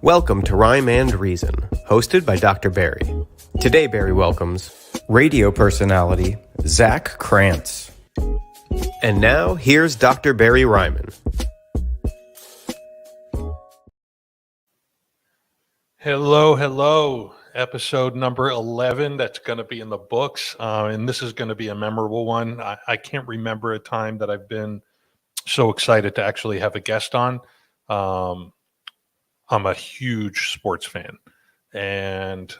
Welcome to Rhyme and Reason, hosted by Dr. Barry. Today, Barry welcomes radio personality Zach Krantz. And now, here's Dr. Barry Ryman. Hello. Episode number 11. That's going to be in the books. And this is going to be a memorable one. I can't remember a time that I've been so excited to actually have a guest on. I'm a huge sports fan. And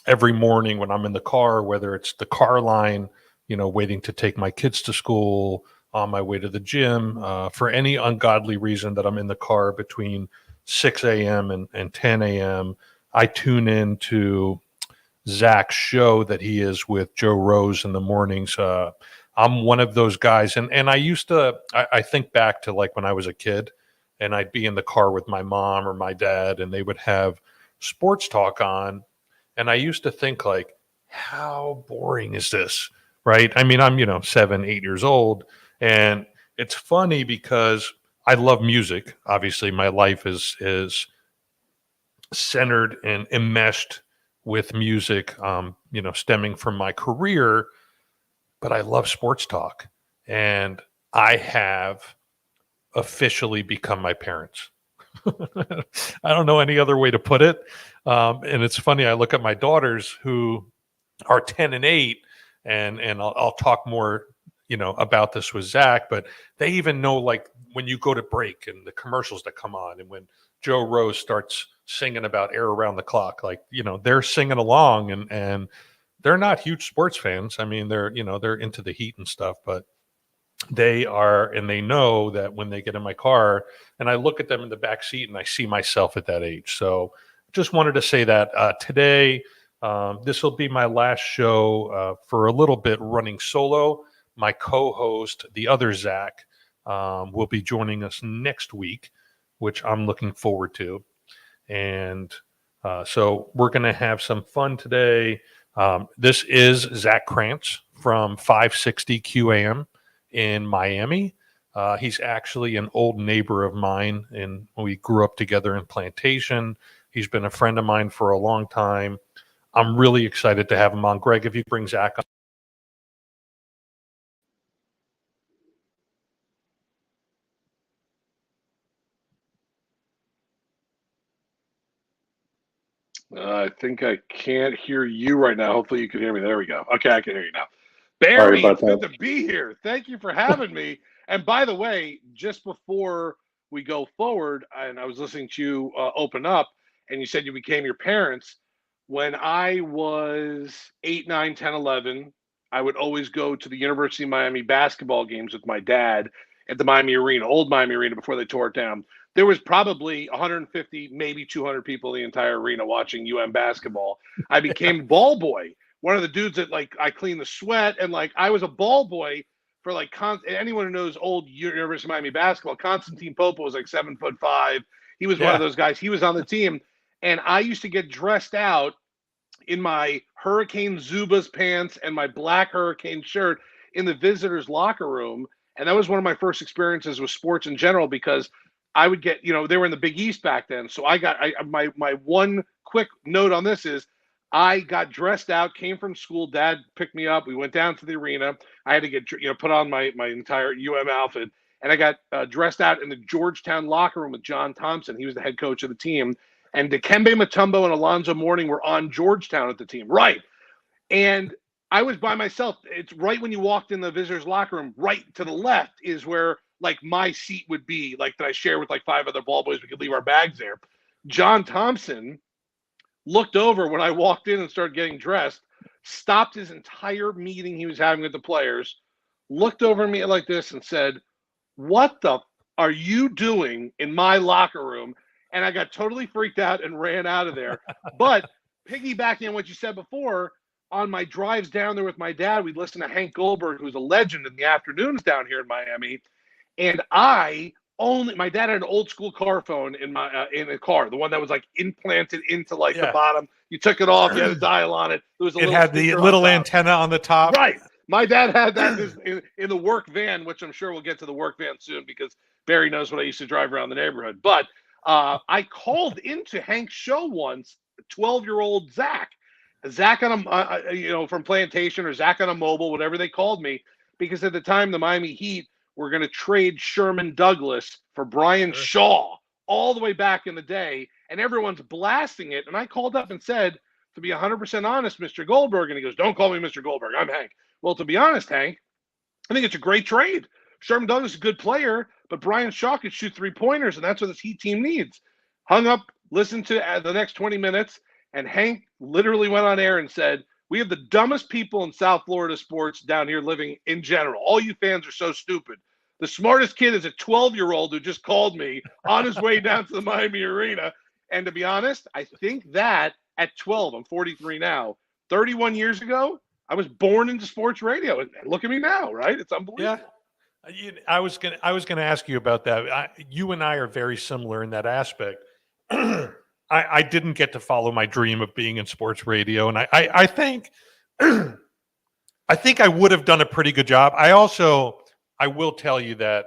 every morning when I'm in the car, whether it's the car line, waiting to take my kids to school, on my way to the gym, for any ungodly reason that I'm in the car between 6 a.m. and 10 a.m., I tune in to Zach's show that he is with Joe Rose in the mornings. I'm one of those guys. And I used to, I think back to like when I was a kid and I'd be in the car with my mom or my dad and they would have sports talk on. And I used to think like, how boring is this? Right? I mean, I'm, 7, 8 years old. And it's funny because I love music. Obviously, my life is centered and enmeshed with music, stemming from my career. But I love sports talk. And I have officially become my parents. I don't know any other way to put it. And it's funny, I look at my daughters who are 10 and 8, and I'll talk more about this with Zach, but they even know like when you go to break and the commercials that come on and when Joe Rose starts singing about air around the clock, like, they're singing along and they're not huge sports fans. I mean, they're into the Heat and stuff, but they are, and they know that when they get in my car and I look at them in the back seat and I see myself at that age. So just wanted to say that today, this will be my last show for a little bit running solo. My co-host, the other Zach, will be joining us next week, which I'm looking forward to. And so we're going to have some fun today. This is Zach Krantz from 560 QAM in Miami. He's actually an old neighbor of mine, and we grew up together in Plantation. He's been a friend of mine for a long time. I'm really excited to have him on. Greg, if you bring Zach on. I think I can't hear you right now. Hopefully you can hear me. There we go. Okay, I can hear you now. Barry, it's good to be here. Thank you for having me. And by the way, just before we go forward, and I was listening to you open up, and you said you became your parents. When I was 8, 9, 10, 11, I would always go to the University of Miami basketball games with my dad at the Miami Arena, old Miami Arena before they tore it down. There was probably 150, maybe 200 people in the entire arena watching basketball. I became ball boy, one of the dudes that like I cleaned the sweat, and like I was a ball boy for like anyone who knows old University of Miami basketball. Constantine Popo was like 7'5". He was one of those guys. He was on the team, and I used to get dressed out in my Hurricane Zubaz pants and my black Hurricane shirt in the visitors' locker room, and that was one of my first experiences with sports in general because I would get, they were in the Big East back then. So my one quick note on this is I got dressed out, came from school. Dad picked me up. We went down to the arena. I had to get, put on my entire outfit. And I got dressed out in the Georgetown locker room with John Thompson. He was the head coach of the team. And Dikembe Mutombo and Alonzo Mourning were on Georgetown at the team. Right. And I was by myself. It's right when you walked in the visitors' locker room, right to the left is where like my seat would be, like that I share with like 5 other ball boys. We could leave our bags there. John Thompson looked over when I walked in and started getting dressed, stopped his entire meeting he was having with the players, looked over at me like this and said, "What the are you doing in my locker room?" And I got totally freaked out and ran out of there. But piggybacking on what you said before, on my drives down there with my dad, we'd listen to Hank Goldberg, who's a legend in the afternoons down here in Miami. And my dad had an old school car phone in the car, the one that was like implanted into like the bottom. You took it off, you had a dial on it. It had the little antenna on the top. Right. My dad had that in the work van, which I'm sure we'll get to the work van soon because Barry knows what I used to drive around the neighborhood. But I called into Hank's show once, 12-year-old Zach on a from Plantation or Zach on a mobile, whatever they called me, because at the time the Miami Heat were going to trade Sherman Douglas for Brian Shaw all the way back in the day, and everyone's blasting it. And I called up and said, to be 100% honest, Mr. Goldberg, and he goes, "Don't call me Mr. Goldberg. I'm Hank." Well, to be honest, Hank, I think it's a great trade. Sherman Douglas is a good player, but Brian Shaw could shoot 3-pointers, and that's what this Heat team needs. Hung up, listened to the next 20 minutes, and Hank literally went on air and said, "We have the dumbest people in South Florida sports down here living in general. All you fans are so stupid. The smartest kid is a 12-year-old who just called me on his way down to the Miami Arena." And to be honest, I think that at 12, I'm 43 now, 31 years ago, I was born into sports radio. And look at me now, right? It's unbelievable. Yeah. I was gonna ask you about that. You and I are very similar in that aspect. I didn't get to follow my dream of being in sports radio, and I think I would have done a pretty good job. I will tell you that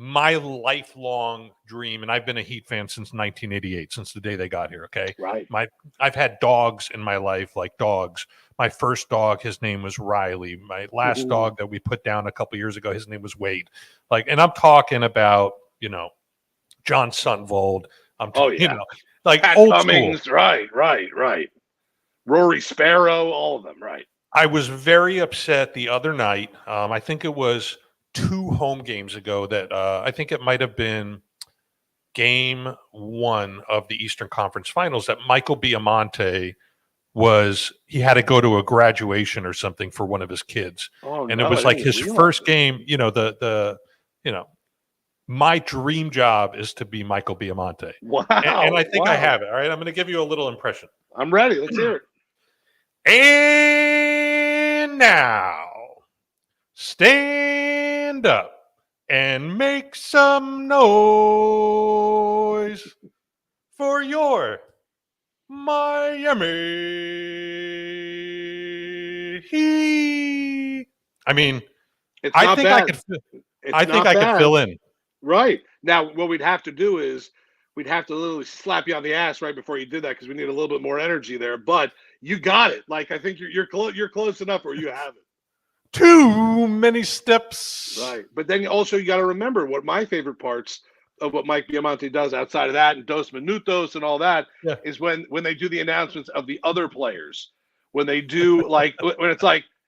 my lifelong dream, and I've been a Heat fan since 1988, since the day they got here. Okay, right. I've had dogs in my life, like dogs. My first dog, his name was Riley. My last dog that we put down a couple years ago, his name was Wade. And I'm talking about, John Sundvold. Like Pat old Cummings, school. Right. Rory Sparrow, all of them, right. I was very upset the other night. I think it was 2 home games ago that I think it might have been game 1 of the Eastern Conference Finals that Michael Biamonte he had to go to a graduation or something for one of his kids. And it was like his first game, my dream job is to be Michael Biamonte. Wow. And I think I have it. All right. I'm going to give you a little impression. I'm ready. Let's hear it. And now, stand up and make some noise for your Miami Heat. I mean, I think I could fill in. Right. Now, what we'd have to do is we'd have to literally slap you on the ass right before you did that because we need a little bit more energy there. But you got it. I think you're close enough where you have it. Too many steps. Right. But then also you got to remember what my favorite parts of what Mike Biamonte does outside of that and Dos Minutos and all that is when they do the announcements of the other players. When they do when it's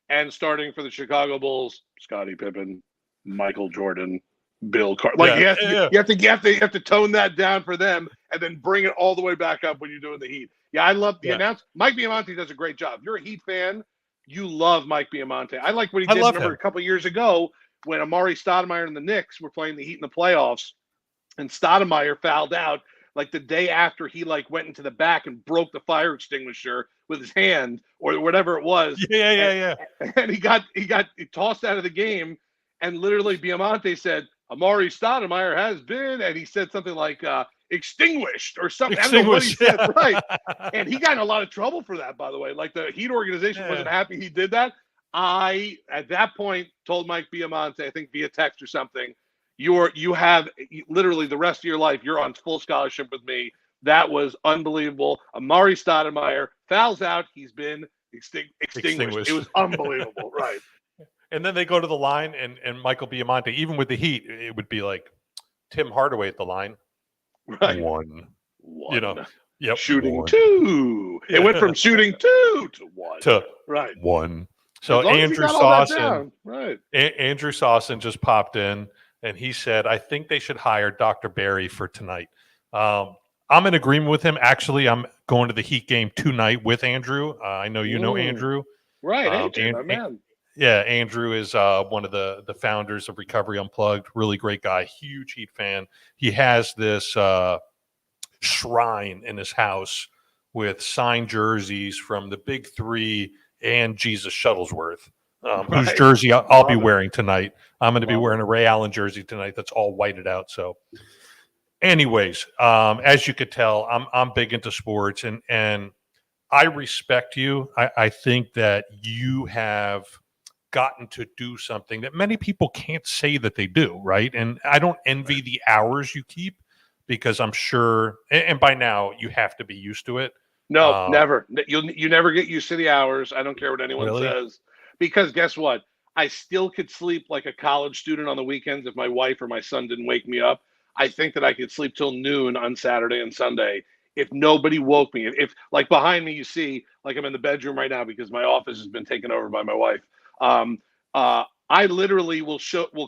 and starting for the Chicago Bulls, Scottie Pippen, Michael Jordan, Bill Carter. You have to tone that down for them and then bring it all the way back up when you're doing the Heat. Yeah, I love the announcement. Mike Biamonte does a great job. If you're a Heat fan, you love Mike Biamonte. I like what he did. Remember a couple of years ago when Amari Stoudemire and the Knicks were playing the Heat in the playoffs, and Stoudemire fouled out the day after he went into the back and broke the fire extinguisher with his hand or whatever it was. Yeah. And he got tossed out of the game, and literally Biamonte said, "Amari Stoudemire has been," and he said something like extinguished or something. I don't know what he said, right. And he got in a lot of trouble for that, by the way. The Heat organization wasn't happy he did that. I, at that point, told Mike Biamonte, I think via text or something, you have literally the rest of your life, you're on full scholarship with me. That was unbelievable. Amari Stoudemire fouls out. He's been extinguished. It was unbelievable, right. And then they go to the line, and Michael Biamonte, even with the Heat, it would be like Tim Hardaway at the line. Right. One. Shooting 1. 2. Yeah. It went from shooting 2 to 1. Right. 1. So Andrew Sawson just popped in, and he said, "I think they should hire Dr. Barry for tonight." I'm in agreement with him. Actually, I'm going to the Heat game tonight with Andrew. I know you know Andrew. Right, Andrew, my man. Yeah, Andrew is one of the founders of Recovery Unplugged. Really great guy, huge Heat fan. He has this shrine in his house with signed jerseys from the Big Three and Jesus Shuttlesworth, whose jersey I'll be wearing tonight. I'm going to be wearing a Ray Allen jersey tonight that's all whited out. So anyways, as you could tell, I'm big into sports, and I respect you. I think that you have gotten to do something that many people can't say that they do, right? And I don't envy the hours you keep, because I'm sure, and by now you have to be used to it. No, never. You never get used to the hours. I don't care what anyone says, because guess what? I still could sleep like a college student on the weekends if my wife or my son didn't wake me up. I think that I could sleep till noon on Saturday and Sunday if nobody woke me. If like behind me, you see, like I'm in the bedroom right now because my office has been taken over by my wife. I literally will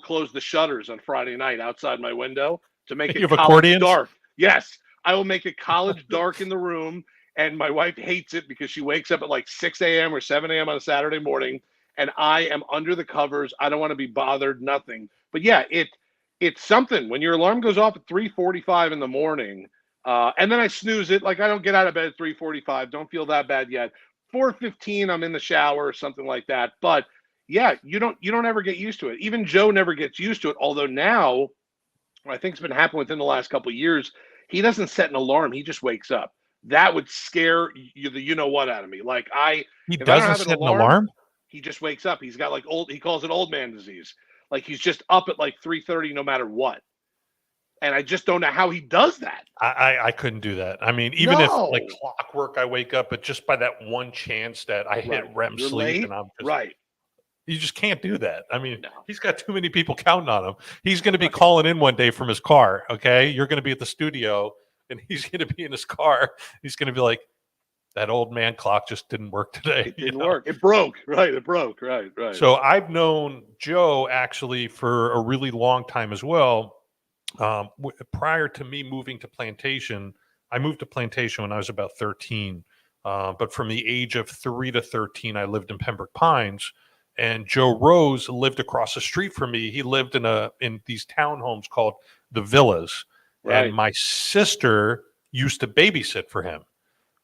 close the shutters on Friday night outside my window to make it college dark. Yes, I will make it college dark in the room. And my wife hates it because she wakes up at like 6 a.m. or 7 a.m. on a Saturday morning, and I am under the covers. I don't want to be bothered, nothing. But yeah, it's something. When your alarm goes off at 3:45 in the morning, and then I snooze it, like I don't get out of bed at 3:45. Don't feel that bad yet. 4:15, I'm in the shower or something like that. But yeah, you don't ever get used to it. Even Joe never gets used to it. Although now, I think it's been happening within the last couple of years, he doesn't set an alarm. He just wakes up. That would scare you know what out of me. Like he doesn't set an alarm. He just wakes up. He's got like he calls it old man disease. Like he's just up at like 3:30 no matter what. And I just don't know how he does that. I couldn't do that. I mean, even if like clockwork, I wake up, but just by that one chance that I hit REM sleep and I'm just, you just can't do that. I mean, he's got too many people counting on him. He's going to be calling in one day from his car. Okay. You're going to be at the studio and he's going to be in his car. He's going to be like, that old man clock just didn't work today. It didn't work. It broke. Right. It broke. Right. Right. So I've known Joe actually for a really long time as well. Prior to me moving to Plantation, I moved to Plantation when I was about 13. But from the age of 3 to 13, I lived in Pembroke Pines. And Joe Rose lived across the street from me. He lived in these townhomes called the Villas. Right. And my sister used to babysit for him.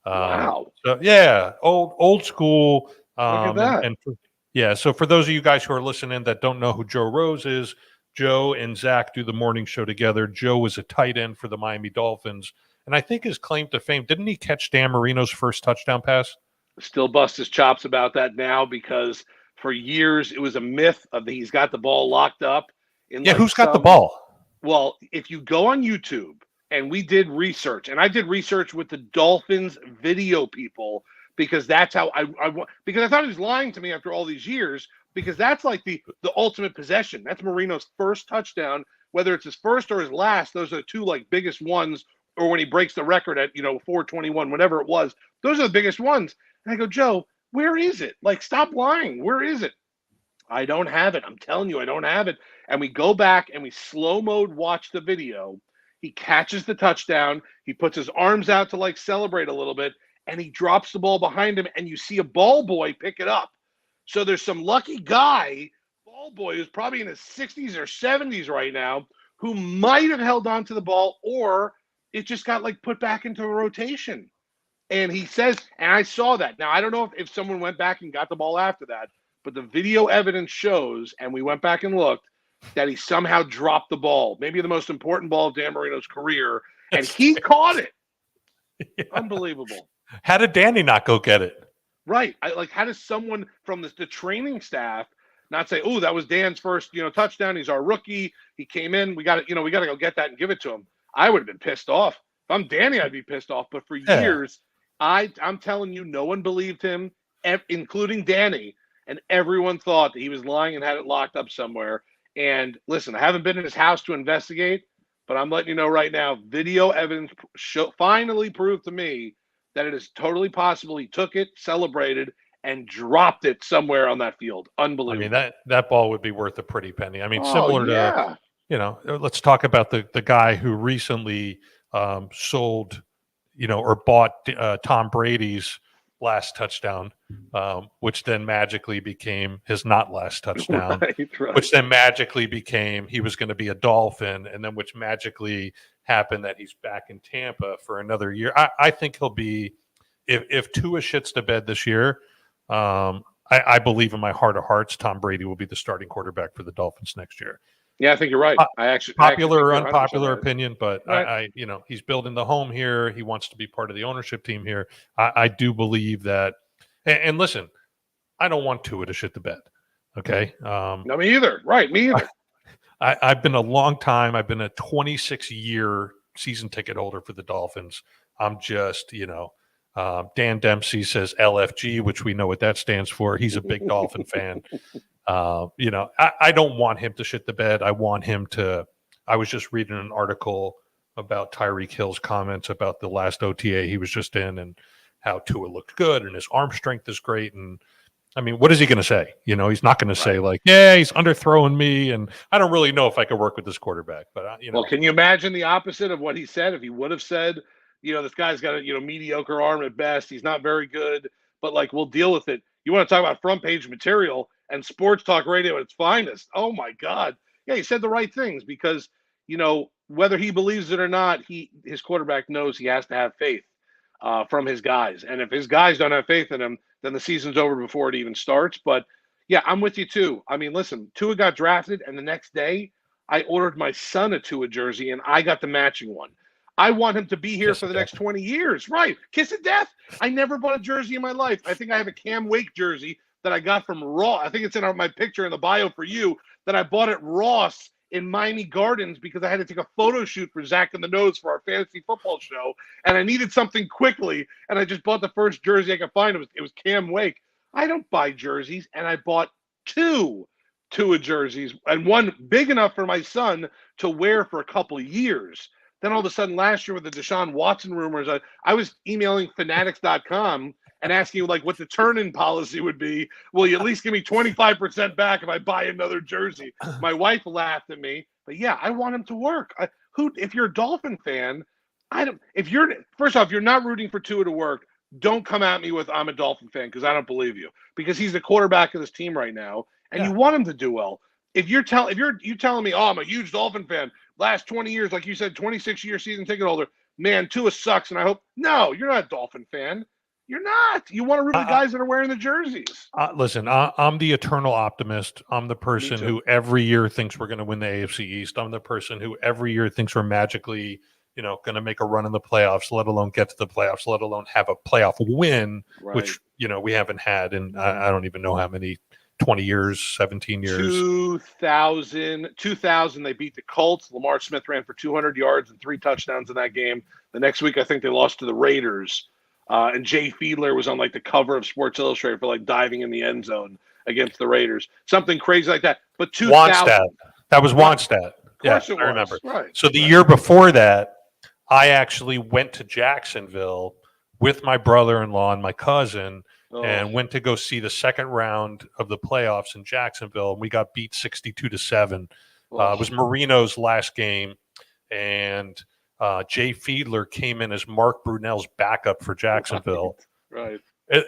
Wow. So, yeah, old school. Look at that. So for those of you guys who are listening that don't know who Joe Rose is, Joe and Zach do the morning show together. Joe was a tight end for the Miami Dolphins. And I think his claim to fame, didn't he catch Dan Marino's first touchdown pass? Still bust his chops about that now because for years it was a myth of he's got the ball locked up. Who's got the ball? Well, if you go on YouTube, and we did research, and I did research with the Dolphins video people because that's how because I thought he was lying to me after all these years, because that's like the ultimate possession. That's Marino's first touchdown, whether it's his first or his last. Those are the two like biggest ones, or when he breaks the record at 4:21, whatever it was. Those are the biggest ones. And I go, Joe, where is it? Like, stop lying. Where is it? I don't have it. I'm telling you, I don't have it. And we go back and we slow mode watch the video. He catches the touchdown. He puts his arms out to like celebrate a little bit, and he drops the ball behind him, and you see a ball boy pick it up. So there's some lucky guy, ball boy, who's probably in his 60s or 70s right now, who might have held on to the ball, or it just got like put back into a rotation. And he says, and I saw that. Now, I don't know if someone went back and got the ball after that, but the video evidence shows, and we went back and looked, that he somehow dropped the ball, maybe the most important ball of Dan Marino's career, and he caught it. Yeah. Unbelievable. How did Danny not go get it? Right. How does someone from the training staff not say, "Oh, that was Dan's first, touchdown. He's our rookie. He came in. We got to go get that and give it to him." I would have been pissed off. If I'm Danny, I'd be pissed off. But for years, I'm telling you, no one believed him, including Danny, and everyone thought that he was lying and had it locked up somewhere. And listen, I haven't been in his house to investigate, but I'm letting you know right now, video evidence finally proved to me that it is totally possible he took it, celebrated, and dropped it somewhere on that field. Unbelievable. I mean, that ball would be worth a pretty penny. I mean, similar to, let's talk about the guy who recently sold, or bought Tom Brady's last touchdown, which then magically became his not last touchdown, right. Which then magically became he was going to be a Dolphin, and then which magically happened that he's back in Tampa for another year. I think he'll be, if Tua shits the bed this year, I believe in my heart of hearts Tom Brady will be the starting quarterback for the Dolphins next year. Yeah, I think you're right. Popular or unpopular opinion, but right. He's building the home here. He wants to be part of the ownership team here. I do believe that. And listen, I don't want Tua to shit the bed. Okay. No, me either. Right. Me either. I've been a long time. I've been a 26-year season ticket holder for the Dolphins. I'm just, Dan Dempsey says LFG, which we know what that stands for. He's a big Dolphin fan. I don't want him to shit the bed. I want him to. I was just reading an article about Tyreek Hill's comments about the last OTA he was just in and how Tua looked good and his arm strength is great. And I mean, what is he going to say? He's not going to say like, yeah, he's underthrowing me. And I don't really know if I could work with this quarterback, but Well, can you imagine the opposite of what he said? If he would have said, this guy's got a, mediocre arm at best. He's not very good, but like, we'll deal with it. You want to talk about front page material and sports talk radio at its finest. Oh my God. Yeah. He said the right things because, whether he believes it or not, his quarterback knows he has to have faith from his guys. And if his guys don't have faith in him, then the season's over before it even starts. But yeah, I'm with you too. I mean, listen, Tua got drafted and the next day I ordered my son a Tua jersey and I got the matching one. I want him to be here for the next 20 years. Right. Kiss of death. I never bought a jersey in my life. I think I have a Cam Wake jersey that I got from Ross. I think it's in my picture in the bio for you that I bought at Ross in Miami Gardens because I had to take a photo shoot for Zach in the Nose for our fantasy football show. And I needed something quickly. And I just bought the first jersey I could find. It was Cam Wake. I don't buy jerseys. And I bought two Tua jerseys and one big enough for my son to wear for a couple of years. Then all of a sudden last year with the Deshaun Watson rumors, I was emailing fanatics.com and asking like what the turn-in policy would be. Will you at least give me 25% back if I buy another jersey? My wife laughed at me, but yeah, I want him to work. If you're a Dolphin fan, first off, you're not rooting for Tua to work. Don't come at me with I'm a Dolphin fan because I don't believe you because he's the quarterback of this team right now, and you want him to do well. If you're telling me, oh, I'm a huge Dolphin fan, last 20 years, like you said, 26-year season ticket holder, man, Tua sucks, and I hope no, you're not a Dolphin fan. You're not. You want to root for the guys that are wearing the jerseys. Listen, I'm the eternal optimist. I'm the person who every year thinks we're going to win the AFC East. I'm the person who every year thinks we're magically, going to make a run in the playoffs, let alone get to the playoffs, let alone have a playoff win, which, we haven't had in, I don't even know how many, 20 years, 17 years. 2000, they beat the Colts. Lamar Smith ran for 200 yards and 3 touchdowns in that game. The next week, I think they lost to the Raiders. And Jay Fiedler was on like the cover of Sports Illustrated for like diving in the end zone against the Raiders. Something crazy like that. But 2000. Wannstedt. That was Wannstedt. Yeah, I remember. Right. So the year before that, I actually went to Jacksonville with my brother-in-law and my cousin and went to go see the second round of the playoffs in Jacksonville. And we got beat 62-7. It was Marino's last game. And Jay Fiedler came in as Mark Brunell's backup for Jacksonville. Right.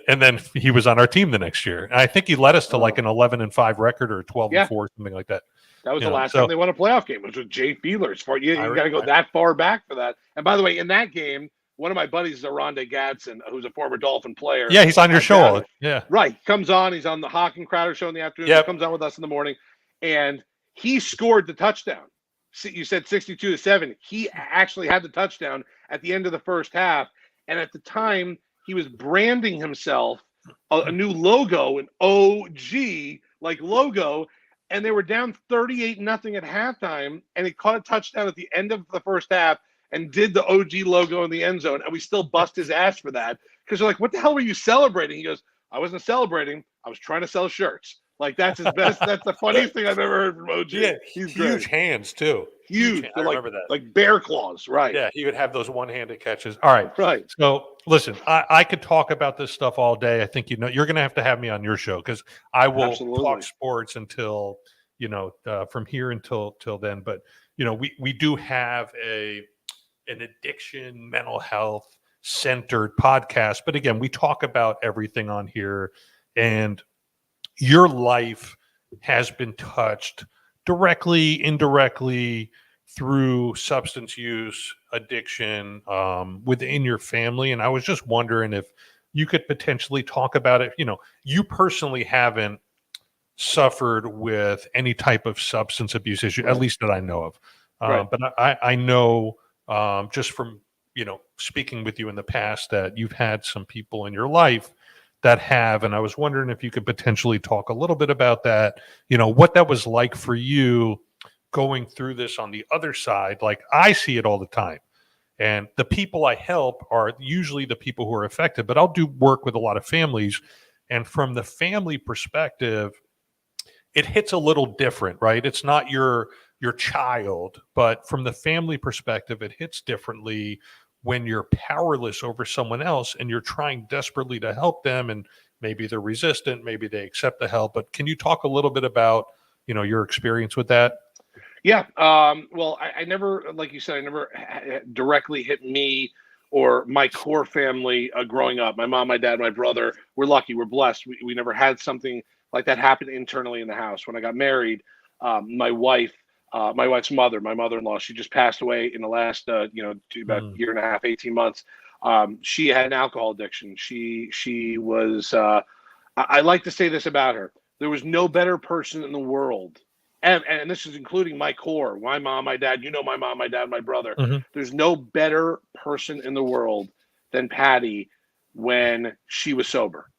And then he was on our team the next year. And I think he led us to like an 11-5 record or 12-4, something like that. That was the last time they won a playoff game. It was with Jay Fiedler. You got to go that far back for that. And by the way, in that game, one of my buddies is Rondé Gadsden, who's a former Dolphin player. Yeah, he's on your show. Yeah. Right. Comes on. He's on the Hawk and Crowder show in the afternoon. He comes on with us in the morning. And he scored the touchdown. You said 62-7. He actually had the touchdown at the end of the first half. And at the time, he was branding himself a new logo, an OG like logo. And they were down 38-0 at halftime. And he caught a touchdown at the end of the first half and did the OG logo in the end zone. And we still bust his ass for that. Because they're like, what the hell were you celebrating? He goes, I wasn't celebrating. I was trying to sell shirts. Like, that's his best. That's the funniest thing I've ever heard from OG. Yeah, he's huge hands, too. Huge. I remember that. Like bear claws, right. Yeah, he would have those one-handed catches. All right. Right. So, listen, I could talk about this stuff all day. I think, you're going to have me on your show because I will talk sports until, from here until then. But, we do have an addiction, mental health centered podcast. But again, we talk about everything on here, and your life has been touched directly, indirectly through substance use, addiction within your family. And I was just wondering if you could potentially talk about it. You personally haven't suffered with any type of substance abuse issue, at least that I know of. But I know just from, speaking with you in the past that you've had some people in your life that have, and I was wondering if you could potentially talk a little bit about that, what that was like for you going through this on the other side. Like, I see it all the time. And the people I help are usually the people who are affected, but I'll do work with a lot of families. And from the family perspective, it hits a little different, right? It's not your child, but from the family perspective, it hits differently when you're powerless over someone else and you're trying desperately to help them, and maybe they're resistant, maybe they accept the help. But can you talk a little bit about, your experience with that? Yeah. Well, I never, like you said, I never directly hit me or my core family growing up. My mom, my dad, my brother. We're lucky. We're blessed. We never had something like that happen internally in the house. When I got married, my wife's mother, my mother-in-law, she just passed away in the last, about year and a half, 18 months. She had an alcohol addiction. She was, I like to say this about her. There was no better person in the world. And this is including my core, my mom, my dad, my mom, my dad, my brother. Mm-hmm. There's no better person in the world than Patty when she was sober.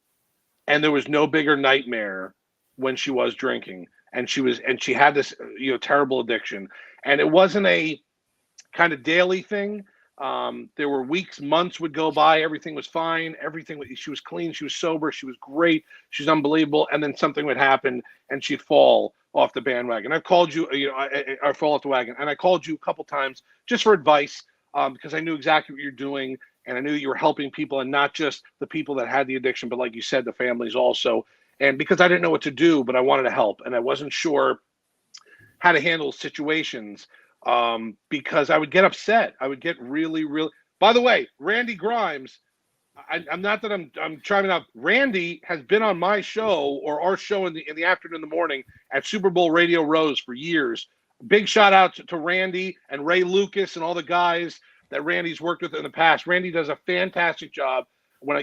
And there was no bigger nightmare when she was drinking. And she had this, terrible addiction. And it wasn't a kind of daily thing. There were weeks, months would go by. Everything was fine. She was clean. She was sober. She was great. She was unbelievable. And then something would happen and she'd fall off the bandwagon. I've called you, I fall off the wagon. And I called you a couple times just for advice because I knew exactly what you're doing. And I knew you were helping people, and not just the people that had the addiction, but like you said, the families also. And because I didn't know what to do, but I wanted to help. And I wasn't sure how to handle situations. Because I would get upset. I would get really, really. By the way, Randy Grimes, I'm not that I'm trying to. Randy has been on my show or our show in the afternoon, in the morning at Super Bowl Radio Rose for years. Big shout out to Randy and Ray Lucas and all the guys that Randy's worked with in the past. Randy does a fantastic job.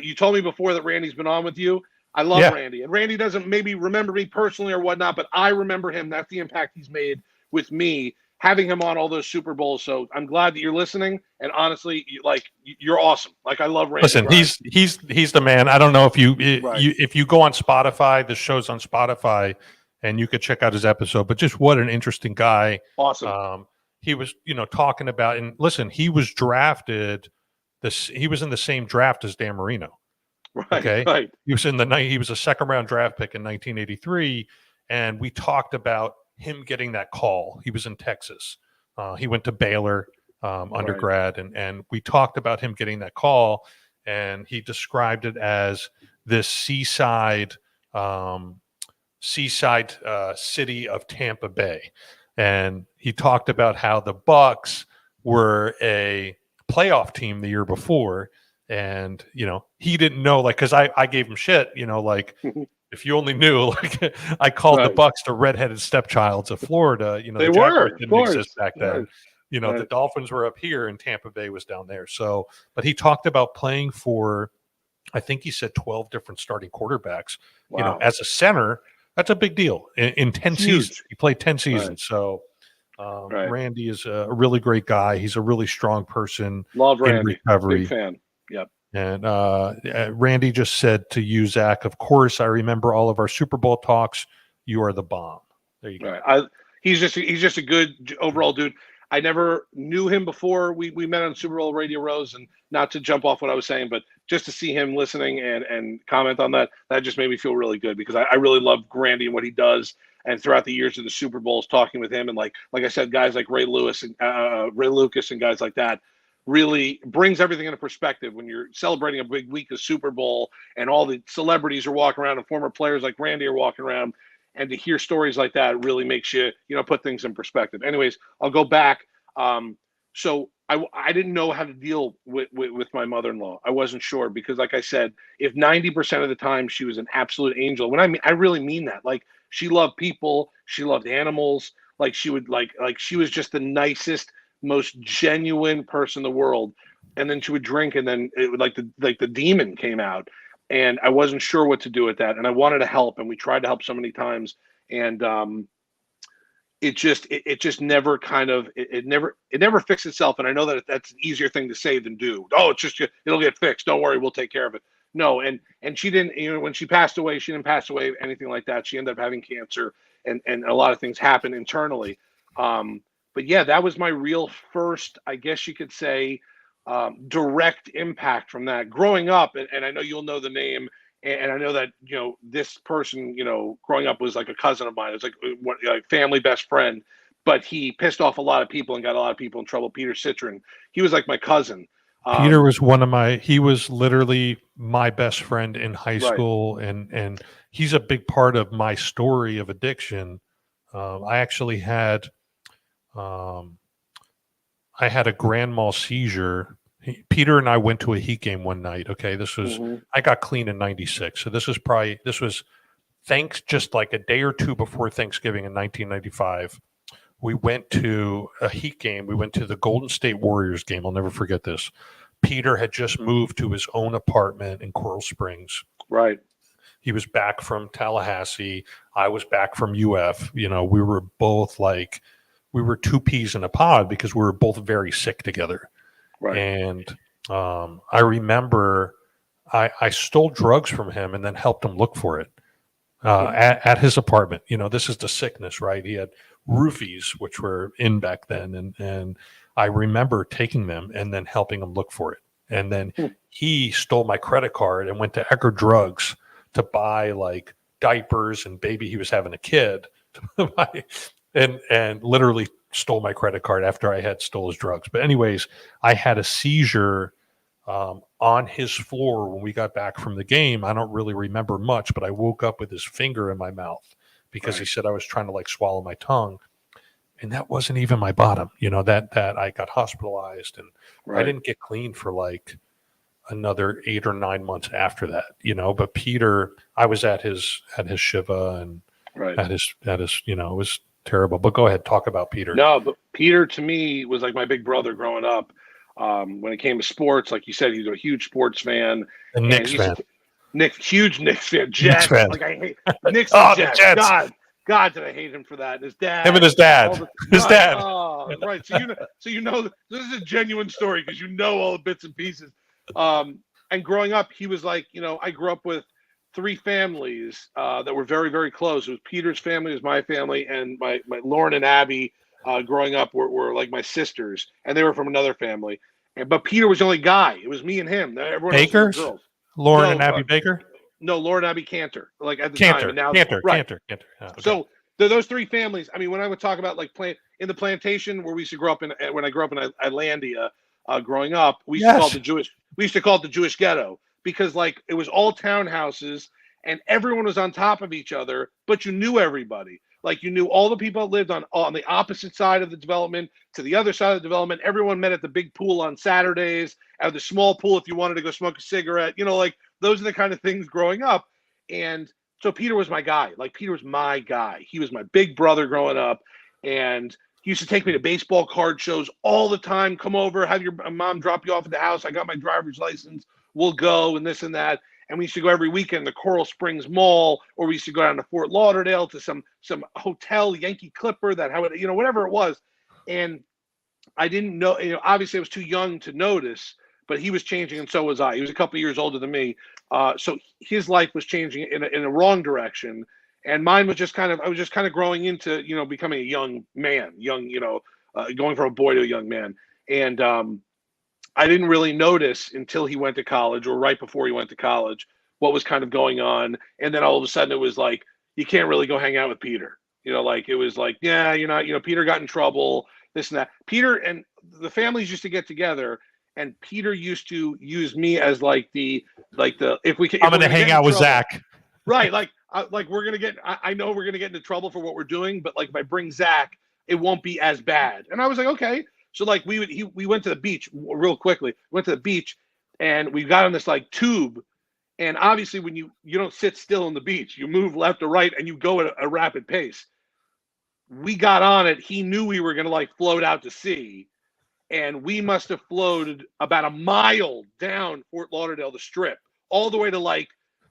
You told me before that Randy's been on with you, I love Randy. And Randy doesn't maybe remember me personally or whatnot, but I remember him. That's the impact he's made with me, having him on all those Super Bowls. So I'm glad that you're listening. And honestly, you're awesome. Like, I love Randy. Listen, he's the man. I don't know if if you go on Spotify, the show's on Spotify, and you could check out his episode. But just what an interesting guy. Awesome. He was, talking about, and listen, he was drafted. He was in the same draft as Dan Marino. Right. Okay. Right. He was he was a second round draft pick in 1983, and we talked about him getting that call. He was in Texas. He went to Baylor undergrad, and we talked about him getting that call, and he described it as this seaside city of Tampa Bay. And he talked about how the Bucks were a playoff team the year before. And, he didn't know, because I gave him shit, if you only knew, I called the Bucks the redheaded stepchilds of Florida. They the Jaguars were, didn't exist back then. The Dolphins were up here and Tampa Bay was down there. So, but he talked about playing for, I think he said 12 different starting quarterbacks. Wow. As a center, that's a big deal. In 10 seasons, he played 10 seasons. Right. So, Randy is a really great guy. He's a really strong person. Love Randy. In recovery. Big fan. Yep. And Randy just said to you, Zach, of course, I remember all of our Super Bowl talks. You are the bomb. There you go. Right. He's just a good overall dude. I never knew him before we met on Super Bowl Radio Rose, and not to jump off what I was saying, but just to see him listening and comment on that just made me feel really good, because I really love Randy and what he does. And throughout the years of the Super Bowls, talking with him, and like I said, guys like Ray Lucas and guys like that really brings everything into perspective when you're celebrating a big week of Super Bowl and all the celebrities are walking around and former players like Randy are walking around. And to hear stories like that really makes you, put things in perspective. Anyways, I'll go back. So I didn't know how to deal with my mother-in-law. I wasn't sure, because like I said, if 90% of the time she was an absolute angel, I really mean that. Like, she loved people, she loved animals. Like, she would like she was just the nicest, most genuine person in the world. And then she would drink, and then it would the demon came out. And I wasn't sure what to do with that. And I wanted to help. And we tried to help so many times. And it just never it never fixed itself. And I know that that's an easier thing to say than do. Oh, it'll get fixed. Don't worry, we'll take care of it. No. And she didn't, when she passed away, she didn't pass away, anything like that. She ended up having cancer, and a lot of things happened internally. But yeah, that was my real first, I guess you could say, direct impact from that. Growing up, and I know you'll know the name, and I know that, this person, growing up was like a cousin of mine. It was like family best friend, but he pissed off a lot of people and got a lot of people in trouble. Peter Citron. He was like my cousin. Peter was he was literally my best friend in high Right. school, and he's a big part of my story of addiction. I actually had, I had a grand mal seizure. Peter and I went to a Heat game one night. Okay, this was I got clean in '96, so this was just like a day or two before Thanksgiving in 1995. We went to a Heat game. We went to the Golden State Warriors game. I'll never forget this. Peter had just moved to his own apartment in Coral Springs. Right. He was back from Tallahassee. I was back from UF. We were both we were two peas in a pod because we were both very sick together. Right. And I remember I stole drugs from him and then helped him look for it at his apartment. This is the sickness, right? He had roofies, which were in back then. And I remember taking them and then helping him look for it. And then he stole my credit card and went to Ecker Drugs to buy like diapers and baby. He was having a kid and literally stole my credit card after I had stole his drugs. But anyways, I had a seizure on his floor when we got back from the game. I don't really remember much, but I woke up with his finger in my mouth because he said I was trying to swallow my tongue. And that wasn't even my bottom, that I got hospitalized, and I didn't get clean for another 8 or 9 months after that, but Peter, I was at his Shiva and at his, it was terrible. But go ahead, talk about Peter. No, but Peter to me was like my big brother growing up. When it came to sports, like you said, he's a huge sports fan. A Knicks fan. Huge Knicks fan. Jets. Fan. I hate Knicks and Jets. God, did I hate him for that? And his dad. Him and his dad. His dad. Oh, right. So this is a genuine story because all the bits and pieces. And growing up, he was like, I grew up with 3 families that were very, very close. It was Peter's family, it was my family, and my Lauren and Abby growing up were like my sisters, and they were from another family. But Peter was the only guy. It was me and him. Everyone Baker? else was girls. Lauren and Abby Baker? No, Lauren and Abby Cantor. Like at the Cantor, time. And now, Cantor. Oh, okay. So those 3 families. I mean, when I would talk about in the plantation where we used to grow up when I grew up in Atlantia, growing up, we used to call it the Jewish ghetto because it was all townhouses and everyone was on top of each other, but you knew everybody. You knew all the people that lived on the opposite side of the development to the other side of the development. Everyone met at the big pool on Saturdays, at the small pool if you wanted to go smoke a cigarette. Those are the kind of things growing up. And so Peter was my guy. Peter was my guy. He was my big brother growing up. And he used to take me to baseball card shows all the time. Come over, have your mom drop you off at the house. I got my driver's license. We'll go and this and that. And we used to go every weekend to Coral Springs Mall, or we used to go down to Fort Lauderdale to some hotel, Yankee Clipper, whatever it was. And I didn't know, obviously I was too young to notice, but he was changing and so was I. He was a couple of years older than me. So his life was changing in a wrong direction. And mine was I was just kind of growing into, becoming a young man, going from a boy to a young man. And I didn't really notice until he went to college or right before he went to college what was kind of going on. And then all of a sudden it was like, you can't really go hang out with Peter. It was like, yeah, you're not, Peter got in trouble, this and that. Peter and the families used to get together, and Peter used to use me as if I'm going to hang out with Zach. Right. We're going to get, I know we're going to get into trouble for what we're doing, but if I bring Zach, it won't be as bad. And I was like, okay. So we went to the beach real quickly. We went to the beach and we got on this tube. And obviously when you don't sit still on the beach, you move left or right and you go at a rapid pace. We got on it. He knew we were going to float out to sea. And we must have floated about a mile down Fort Lauderdale, the Strip, all the way to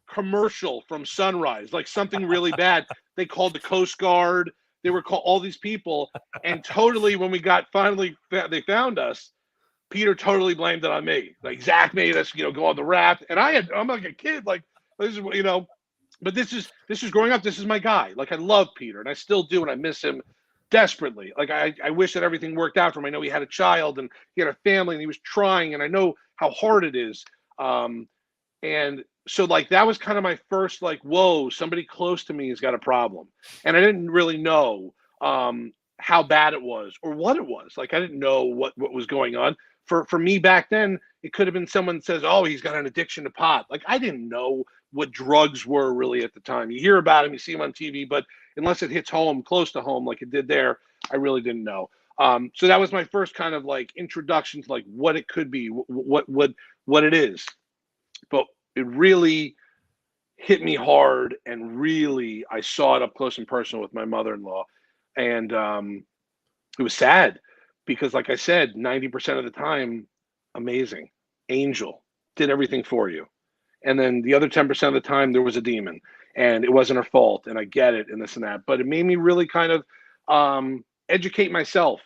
Commercial from Sunrise, something really bad. They called the Coast Guard. They were called all these people, and totally when we they found us, Peter totally blamed it on me. Zach made us, go on the raft, and I'm like a kid, this is, but this is growing up. This is my guy. I love Peter, and I still do, and I miss him. desperately. Like I wish that everything worked out for him. I know he had a child and he had a family and he was trying, and I know how hard it is. And so like that was kind of my first like, whoa, somebody close to me has got a problem. And I didn't really know how bad it was or what it was. Like I didn't know what was going on. For me back then, it could have been someone says, oh, he's got an addiction to pot. Like I didn't know what drugs were really at the time. You hear about him, you see him on TV, but unless it hits home, close to home, like it did there, I really didn't know. So that was my first kind of like introduction to like what it could be, what it is. But it really hit me hard, and really I saw it up close and personal with my mother-in-law, and it was sad because, like I said, 90% of the time, amazing, angel, did everything for you, and then the other 10% of the time there was a demon, and it wasn't her fault, and I get it, and this and that, but it made me really kind of educate myself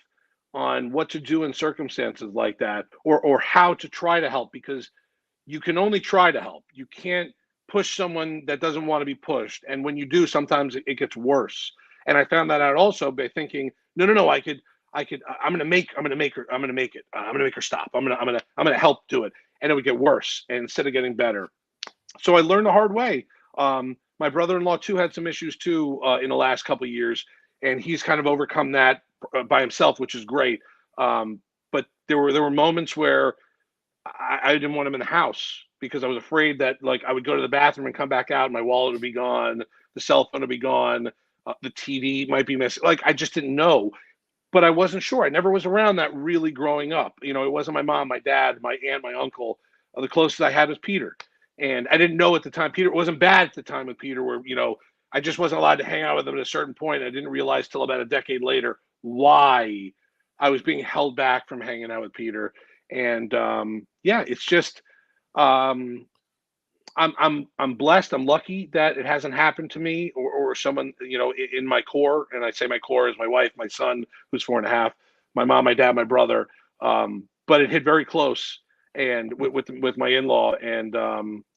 on what to do in circumstances like that, or how to try to help, because you can only try to help. You can't push someone that doesn't want to be pushed. And when you do, sometimes it gets worse. And I found that out also by thinking, no, I'm gonna make her stop. I'm gonna help do it. And it would get worse instead of getting better. So I learned the hard way. My brother-in-law too had some issues too in the last couple of years, and he's kind of overcome that by himself, which is great. But there were moments where I didn't want him in the house because I was afraid that like I would go to the bathroom and come back out and my wallet would be gone, the cell phone would be gone, the TV might be missing. Like I just didn't know, but I wasn't sure. I never was around that really growing up. You know, it wasn't my mom, my dad, my aunt, my uncle. The closest I had was Peter, and I didn't know at the time. Peter, it wasn't bad at the time with Peter, where I just wasn't allowed to hang out with him at a certain point. I didn't realize till about a decade later why I was being held back from hanging out with Peter. And it's just I'm blessed. I'm lucky that it hasn't happened to me or someone in my core. And I say my core is my wife, my son, who's 4.5, my mom, my dad, my brother. But it hit very close, and with my in-law, and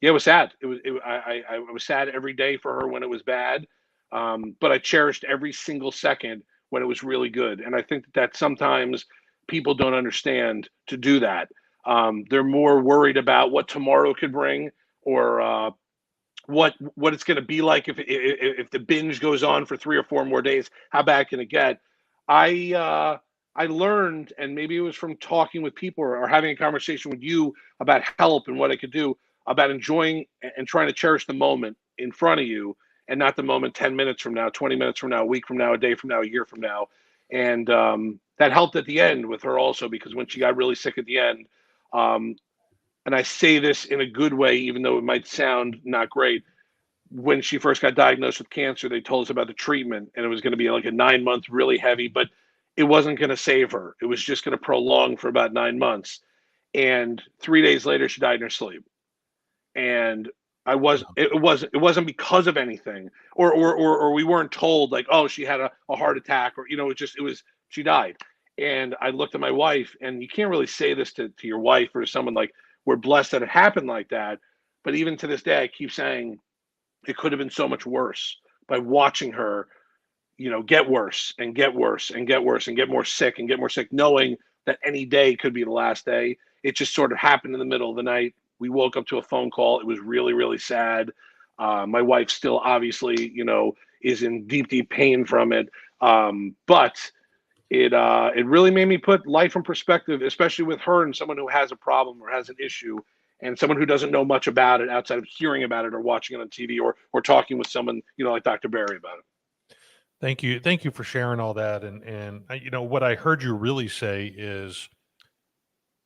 it was sad. I was sad every day for her when it was bad, but I cherished every single second when it was really good. And I think that sometimes people don't understand to do that. They're more worried about what tomorrow could bring, or what it's going to be like if the binge goes on for 3 or 4 more days. How bad can it get? I learned, and maybe it was from talking with people or having a conversation with you about help and what I could do, about enjoying and trying to cherish the moment in front of you, and not the moment 10 minutes from now, 20 minutes from now, a week from now, a day from now, a year from now. And that helped at the end with her also, because when she got really sick at the end, and I say this in a good way, even though it might sound not great, when she first got diagnosed with cancer, they told us about the treatment, and it was going to be like a 9-month, really heavy, but it wasn't going to save her. It was just going to prolong for about 9 months. And 3 days later, she died in her sleep. And it wasn't because of anything, or we weren't told like, oh, she had a heart attack, or she died. And I looked at my wife, and you can't really say this to your wife or to someone, like, we're blessed that it happened like that. But even to this day, I keep saying it could have been so much worse, by watching her, get worse and get worse and get worse and get more sick and get more sick, knowing that any day could be the last day. It just sort of happened in the middle of the night. We woke up to a phone call. It was really, really sad. My wife still obviously, is in deep, deep pain from it. But it really made me put life in perspective, especially with her and someone who has a problem or has an issue, and someone who doesn't know much about it outside of hearing about it or watching it on TV or talking with someone, like Dr. Barry about it. Thank you for sharing all that. And what I heard you really say is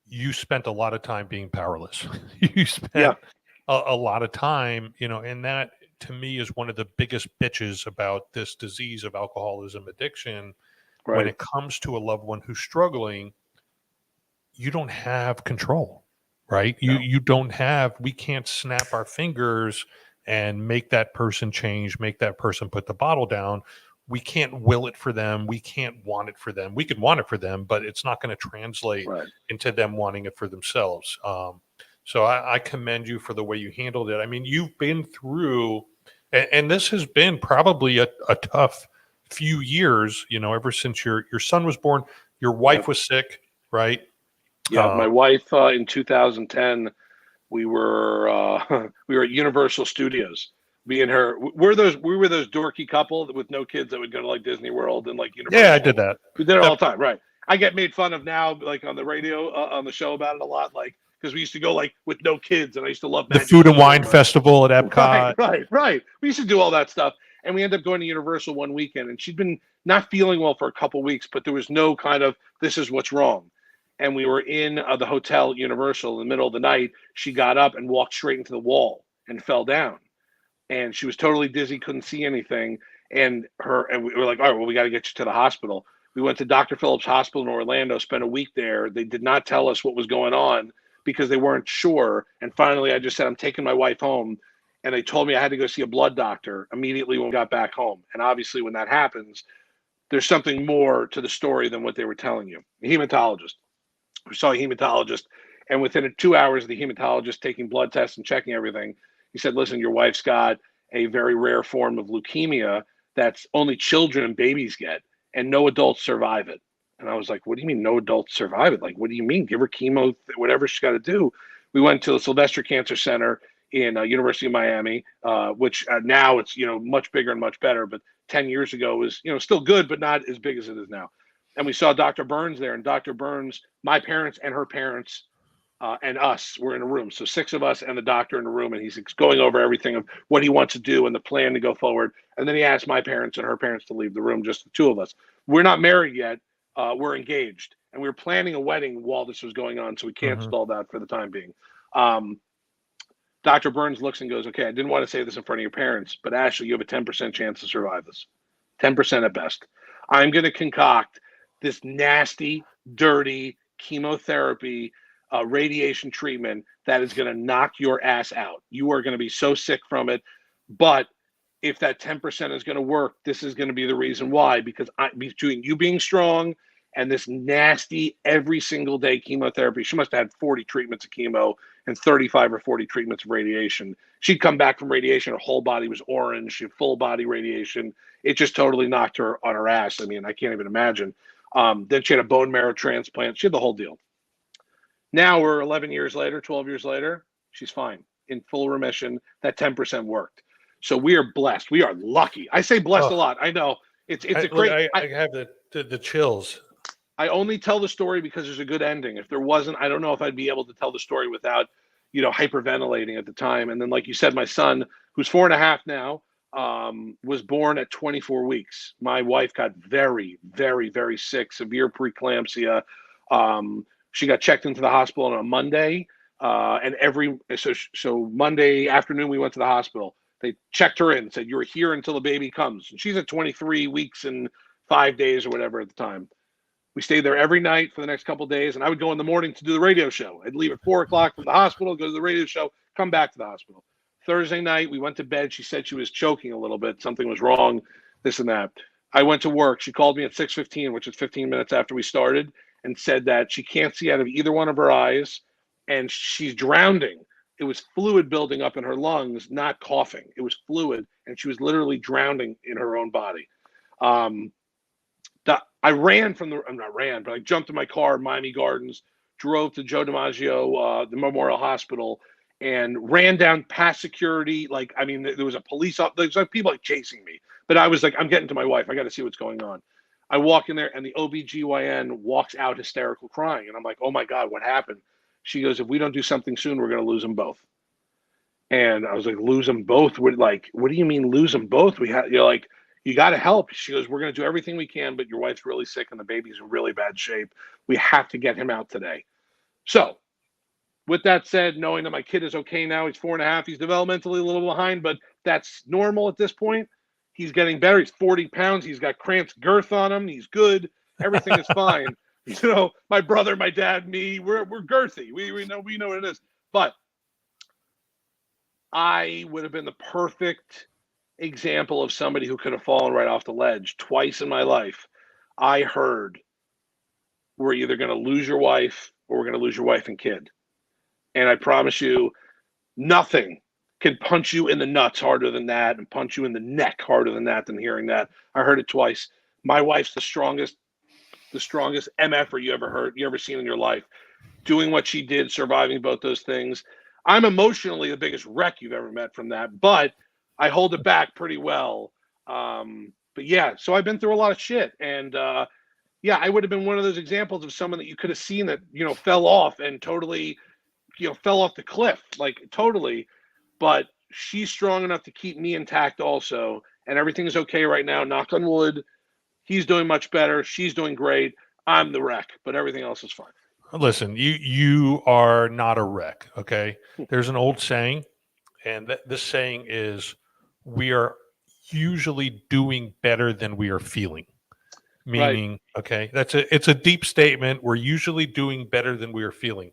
you spent a lot of time being powerless. You spent a lot of time, and that to me is one of the biggest bitches about this disease of alcoholism addiction. Right. When it comes to a loved one who's struggling, you don't have control, right? No. You don't have, we can't snap our fingers and make that person change, make that person put the bottle down. We can't will it for them. We can't want it for them. We can want it for them, but it's not going to translate into them wanting it for themselves. So I commend you for the way you handled it. I mean, you've been through, and this has been probably a tough few years, ever since your son was born, your wife was sick, right? Yeah, my wife in 2010, we were we were at Universal Studios. Me and her, we were those dorky couple with no kids that would go to like Disney World and like Universal. Yeah, I did that. We did it all the time, right? I get made fun of now, like on the radio, on the show about it a lot, like because we used to go like with no kids, and I used to love the Food and Wine Festival at Epcot. Right. We used to do all that stuff, and we ended up going to Universal one weekend, and she'd been not feeling well for a couple weeks, but there was no kind of this is what's wrong. And we were in the hotel at Universal in the middle of the night. She got up and walked straight into the wall and fell down. And she was totally dizzy, couldn't see anything. And we were like, all right, well, we got to get you to the hospital. We went to Dr. Phillips Hospital in Orlando, spent a week there. They did not tell us what was going on because they weren't sure. And finally, I just said, I'm taking my wife home. And they told me I had to go see a blood doctor immediately when we got back home. And obviously, when that happens, there's something more to the story than what they were telling you. A hematologist. We saw a hematologist, and within 2 hours of the hematologist taking blood tests and checking everything, he said, listen, your wife's got a very rare form of leukemia that's only children and babies get, and no adults survive it. And I was like, what do you mean no adults survive it? Like, what do you mean? Give her chemo, whatever she's got to do. We went to the Sylvester Cancer Center in University of Miami, which now it's, much bigger and much better, but 10 years ago was, still good, but not as big as it is now. And we saw Dr. Burns there, and Dr. Burns, my parents and her parents and us were in a room. So 6 of us and the doctor in a room, and he's going over everything of what he wants to do and the plan to go forward. And then he asked my parents and her parents to leave the room, just the 2 of us. We're not married yet. We're engaged. And we were planning a wedding while this was going on, so we canceled all that for the time being. Dr. Burns looks and goes, okay, I didn't want to say this in front of your parents, but Ashley, you have a 10% chance to survive this. 10% at best. I'm going to concoct this nasty, dirty chemotherapy, radiation treatment that is going to knock your ass out. You are going to be so sick from it. But if that 10% is going to work, this is going to be the reason why, because between you being strong and this nasty every single day chemotherapy, she must have had 40 treatments of chemo and 35 or 40 treatments of radiation. She'd come back from radiation, her whole body was orange, she had full body radiation. It just totally knocked her on her ass. I mean, I can't even imagine. Then she had a bone marrow transplant. She had the whole deal. Now we're 11 years later, 12 years later, she's fine, in full remission. That 10% worked. So we are blessed. We are lucky. I say blessed a lot. I know. It's a great. I have the chills. I only tell the story because there's a good ending. If there wasn't, I don't know if I'd be able to tell the story without, hyperventilating at the time. And then, like you said, my son, who's 4.5 now, was born at 24 weeks. My wife got very, very, very sick, severe preeclampsia. She got checked into the hospital on a Monday, so Monday afternoon we went to the hospital. They checked her in, said you're here until the baby comes. And she's at 23 weeks and 5 days or whatever at the time. We stayed there every night for the next couple of days, and I would go in the morning to do the radio show. I'd leave at 4:00 from the hospital, go to the radio show, come back to the hospital. Thursday night, we went to bed. She said she was choking a little bit. Something was wrong, this and that. I went to work. She called me at 6:15, which is 15 minutes after we started, and said that she can't see out of either one of her eyes, and she's drowning. It was fluid building up in her lungs, not coughing. It was fluid, and she was literally drowning in her own body. I ran but I jumped in my car, Miami Gardens, drove to Joe DiMaggio, the Memorial Hospital, and ran down past security. There was a police officer. There's like people chasing me, but I was like, I'm getting to my wife. I got to see what's going on. I walk in there, and the OBGYN walks out hysterical crying. And I'm like, oh my God, what happened? She goes, if we don't do something soon, we're going to lose them both. And I was like, lose them both? What do you mean lose them both? You got to help. She goes, we're going to do everything we can, but your wife's really sick and the baby's in really bad shape. We have to get him out today. So with that said, knowing that my kid is okay now, he's 4.5, he's developmentally a little behind, but that's normal at this point. He's getting better. He's 40 pounds. He's got Krantz girth on him. He's good. Everything is fine. My brother, my dad, me, we're girthy. We know what it is. But I would have been the perfect example of somebody who could have fallen right off the ledge. Twice in my life, I heard, we're either going to lose your wife or we're going to lose your wife and kid. And I promise you, nothing can punch you in the nuts harder than that and punch you in the neck harder than that than hearing that. I heard it twice. My wife's the strongest MFer you ever seen in your life. Doing what she did, surviving both those things. I'm emotionally the biggest wreck you've ever met from that, but I hold it back pretty well. But yeah, so I've been through a lot of shit, and yeah, I would have been one of those examples of someone that you could have seen that, fell off and totally, fell off the cliff, like totally. But she's strong enough to keep me intact also, and everything's okay right now. Knock on wood. He's doing much better. She's doing great. I'm the wreck, but everything else is fine. Listen, you are not a wreck, okay? There's an old saying, and this saying is, we are usually doing better than we are feeling. Meaning, right. Okay, it's a deep statement. We're usually doing better than we are feeling.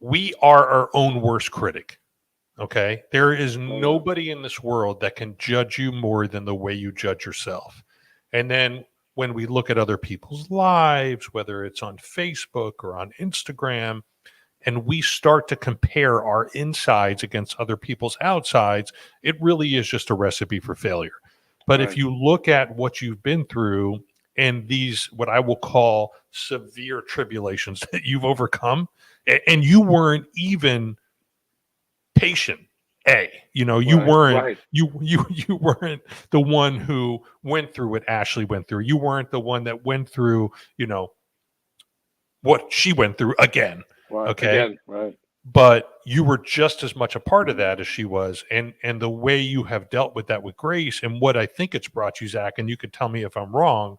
We are our own worst critic, okay? There is nobody in this world that can judge you more than the way you judge yourself. And then when we look at other people's lives, whether it's on Facebook or on Instagram, and we start to compare our insides against other people's outsides, it really is just a recipe for failure. But if you look at what you've been through and these, what I will call severe tribulations that you've overcome, and you weren't even patient, you weren't, you weren't the one who went through what Ashley went through. You weren't the one that went through, what she went through again. Right. Okay. Again, right. But you were just as much a part of that as she was. And the way you have dealt with that with grace, and what I think it's brought you, Zach, and you could tell me if I'm wrong,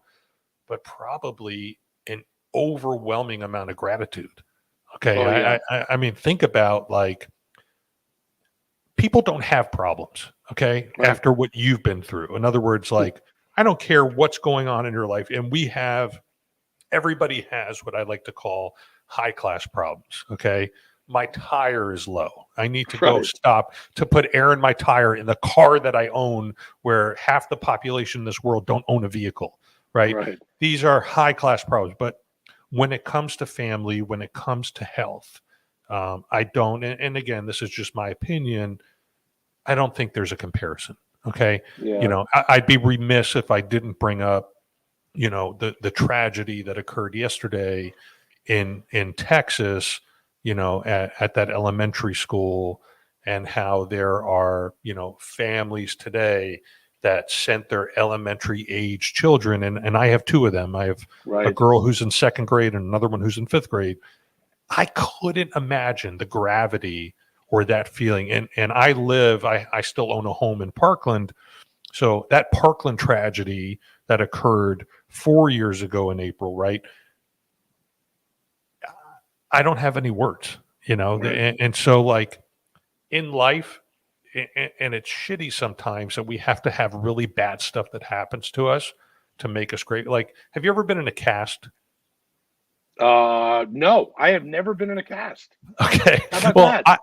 but probably an overwhelming amount of gratitude. Okay. Oh, yeah. I mean, think about, like, people don't have problems. Okay. Right. After what you've been through. In other words, like, I don't care what's going on in your life. And everybody has what I like to call high class problems. Okay. My tire is low. I need to go stop to put air in my tire in the car that I own, where half the population in this world don't own a vehicle, right? These are high class problems. But when it comes to family, when it comes to health, I don't, and again, this is just my opinion, I don't think there's a comparison. Okay. Yeah. I'd be remiss if I didn't bring up, the tragedy that occurred yesterday in Texas, at that elementary school, and how there are, families today that sent their elementary age children. And I have two of them. I have a girl who's in second grade and another one who's in fifth grade. I couldn't imagine the gravity or that feeling. And I still own a home in Parkland. So that Parkland tragedy that occurred 4 years ago in April, right? I don't have any words, and so, like, in life, and it's shitty sometimes that we have to have really bad stuff that happens to us to make us great. Like, have you ever been in a cast? No, I have never been in a cast. Okay. How about that?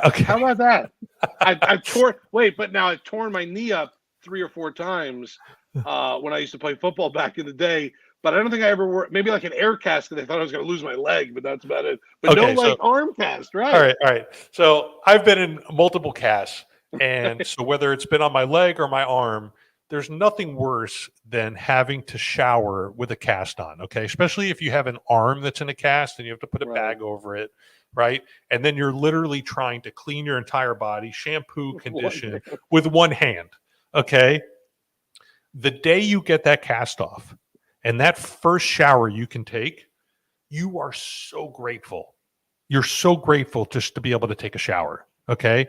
Okay. How about that? I've torn my knee up 3 or 4 times when I used to play football back in the day. But I don't think I ever wore, maybe like an air cast, because I thought I was going to lose my leg, but that's about it. But no arm cast, right? All right. So I've been in multiple casts, and so whether it's been on my leg or my arm, there's nothing worse than having to shower with a cast on, okay? Especially if you have an arm that's in a cast and you have to put a bag over it, right? And then you're literally trying to clean your entire body, shampoo, condition with one hand, okay? The day you get that cast off, and that first shower you can take, you are so grateful. You're so grateful just to be able to take a shower, okay?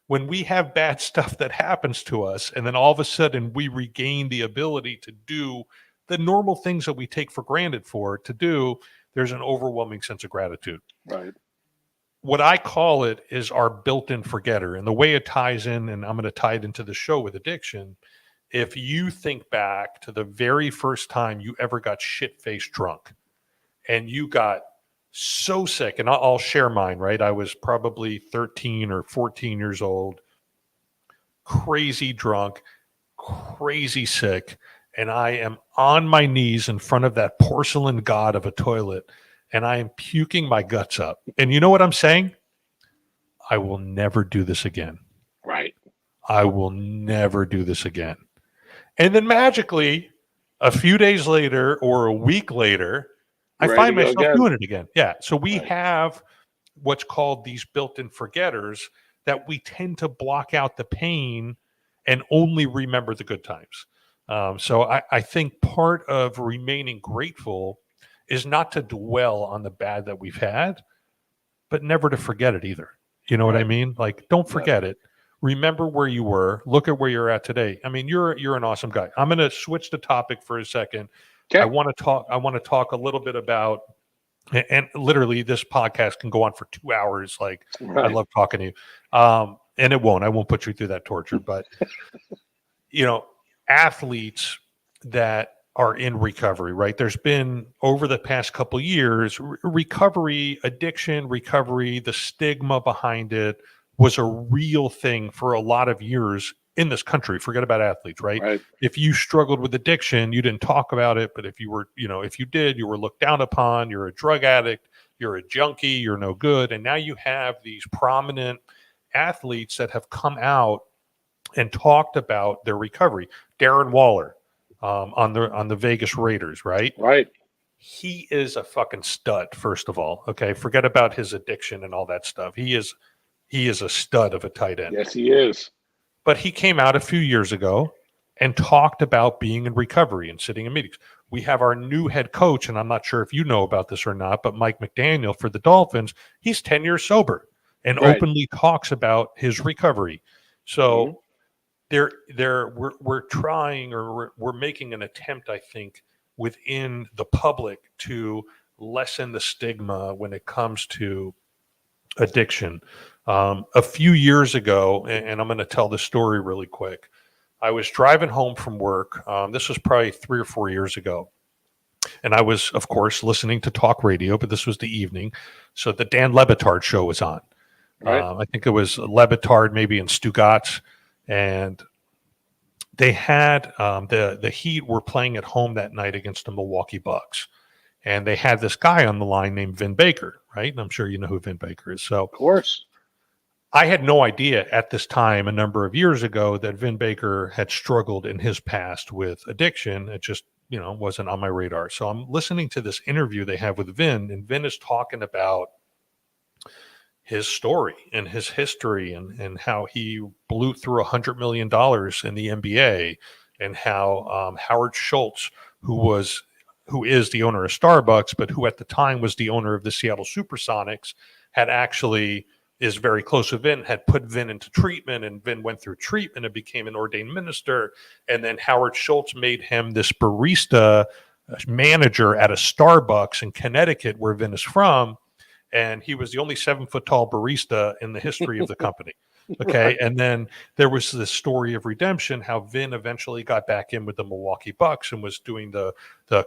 When we have bad stuff that happens to us, and then all of a sudden we regain the ability to do the normal things that we take for granted to do, there's an overwhelming sense of gratitude. Right. What I call it is our built-in forgetter. And the way it ties in, and I'm going to tie it into the show with addiction, if you think back to the very first time you ever got shit-faced drunk, and you got so sick, and I'll share mine, right? I was probably 13 or 14 years old, crazy drunk, crazy sick, and I am on my knees in front of that porcelain god of a toilet, and I am puking my guts up. And you know what I'm saying? I will never do this again. Right. I will never do this again. And then magically, a few days later or a week later, I find myself doing it again. Yeah. So we have what's called these built-in forgetters that we tend to block out the pain and only remember the good times. So I think part of remaining grateful is not to dwell on the bad that we've had, but never to forget it either. You know what I mean? Like, don't forget it. Remember where you were. Look at where you're at today. I mean, you're an awesome guy. I'm going to switch the topic for a second. Okay. I want to talk a little bit about, and literally this podcast can go on for 2 hours. Like, I love talking to you. And it won't. I won't put you through that torture. But, athletes that are in recovery, right? There's been, over the past couple of years, recovery, addiction, recovery, the stigma behind it was a real thing for a lot of years in this country. Forget about athletes, right? If you struggled with addiction, you didn't talk about it. But if you were, if you did, you were looked down upon. You're a drug addict. You're a junkie. You're no good. And now you have these prominent athletes that have come out and talked about their recovery. Darren Waller on the Vegas Raiders, right? Right. He is a fucking stud, first of all. Okay. Forget about his addiction and all that stuff. He is a stud of a tight end. Yes, he is. But he came out a few years ago and talked about being in recovery and sitting in meetings. We have our new head coach, and I'm not sure if you know about this or not, but Mike McDaniel for the Dolphins, he's 10 years sober and openly talks about his recovery. So we're trying, or we're making an attempt, I think, within the public to lessen the stigma when it comes to addiction. A few years ago, and I'm going to tell the story really quick. I was driving home from work. This was probably 3 or 4 years ago. And I was, of course, listening to talk radio, but this was the evening. So the Dan Le Batard show was on. I think it was Le Batard, maybe in Stugatz. And they had the Heat were playing at home that night against the Milwaukee Bucks. And they had this guy on the line named Vin Baker, right? And I'm sure you know who Vin Baker is. So, of course. I had no idea at this time, a number of years ago, that Vin Baker had struggled in his past with addiction. It just, wasn't on my radar. So I'm listening to this interview they have with Vin, and Vin is talking about his story and his history and how he blew through $100 million in the NBA, and how Howard Schultz, who is the owner of Starbucks, but who at the time was the owner of the Seattle Supersonics, is very close to Vin, had put Vin into treatment, and Vin went through treatment and became an ordained minister. And then Howard Schultz made him this barista manager at a Starbucks in Connecticut, where Vin is from. And he was the only 7-foot-tall barista in the history of the company. Okay. Right. And then there was this story of redemption, how Vin eventually got back in with the Milwaukee Bucks and was doing the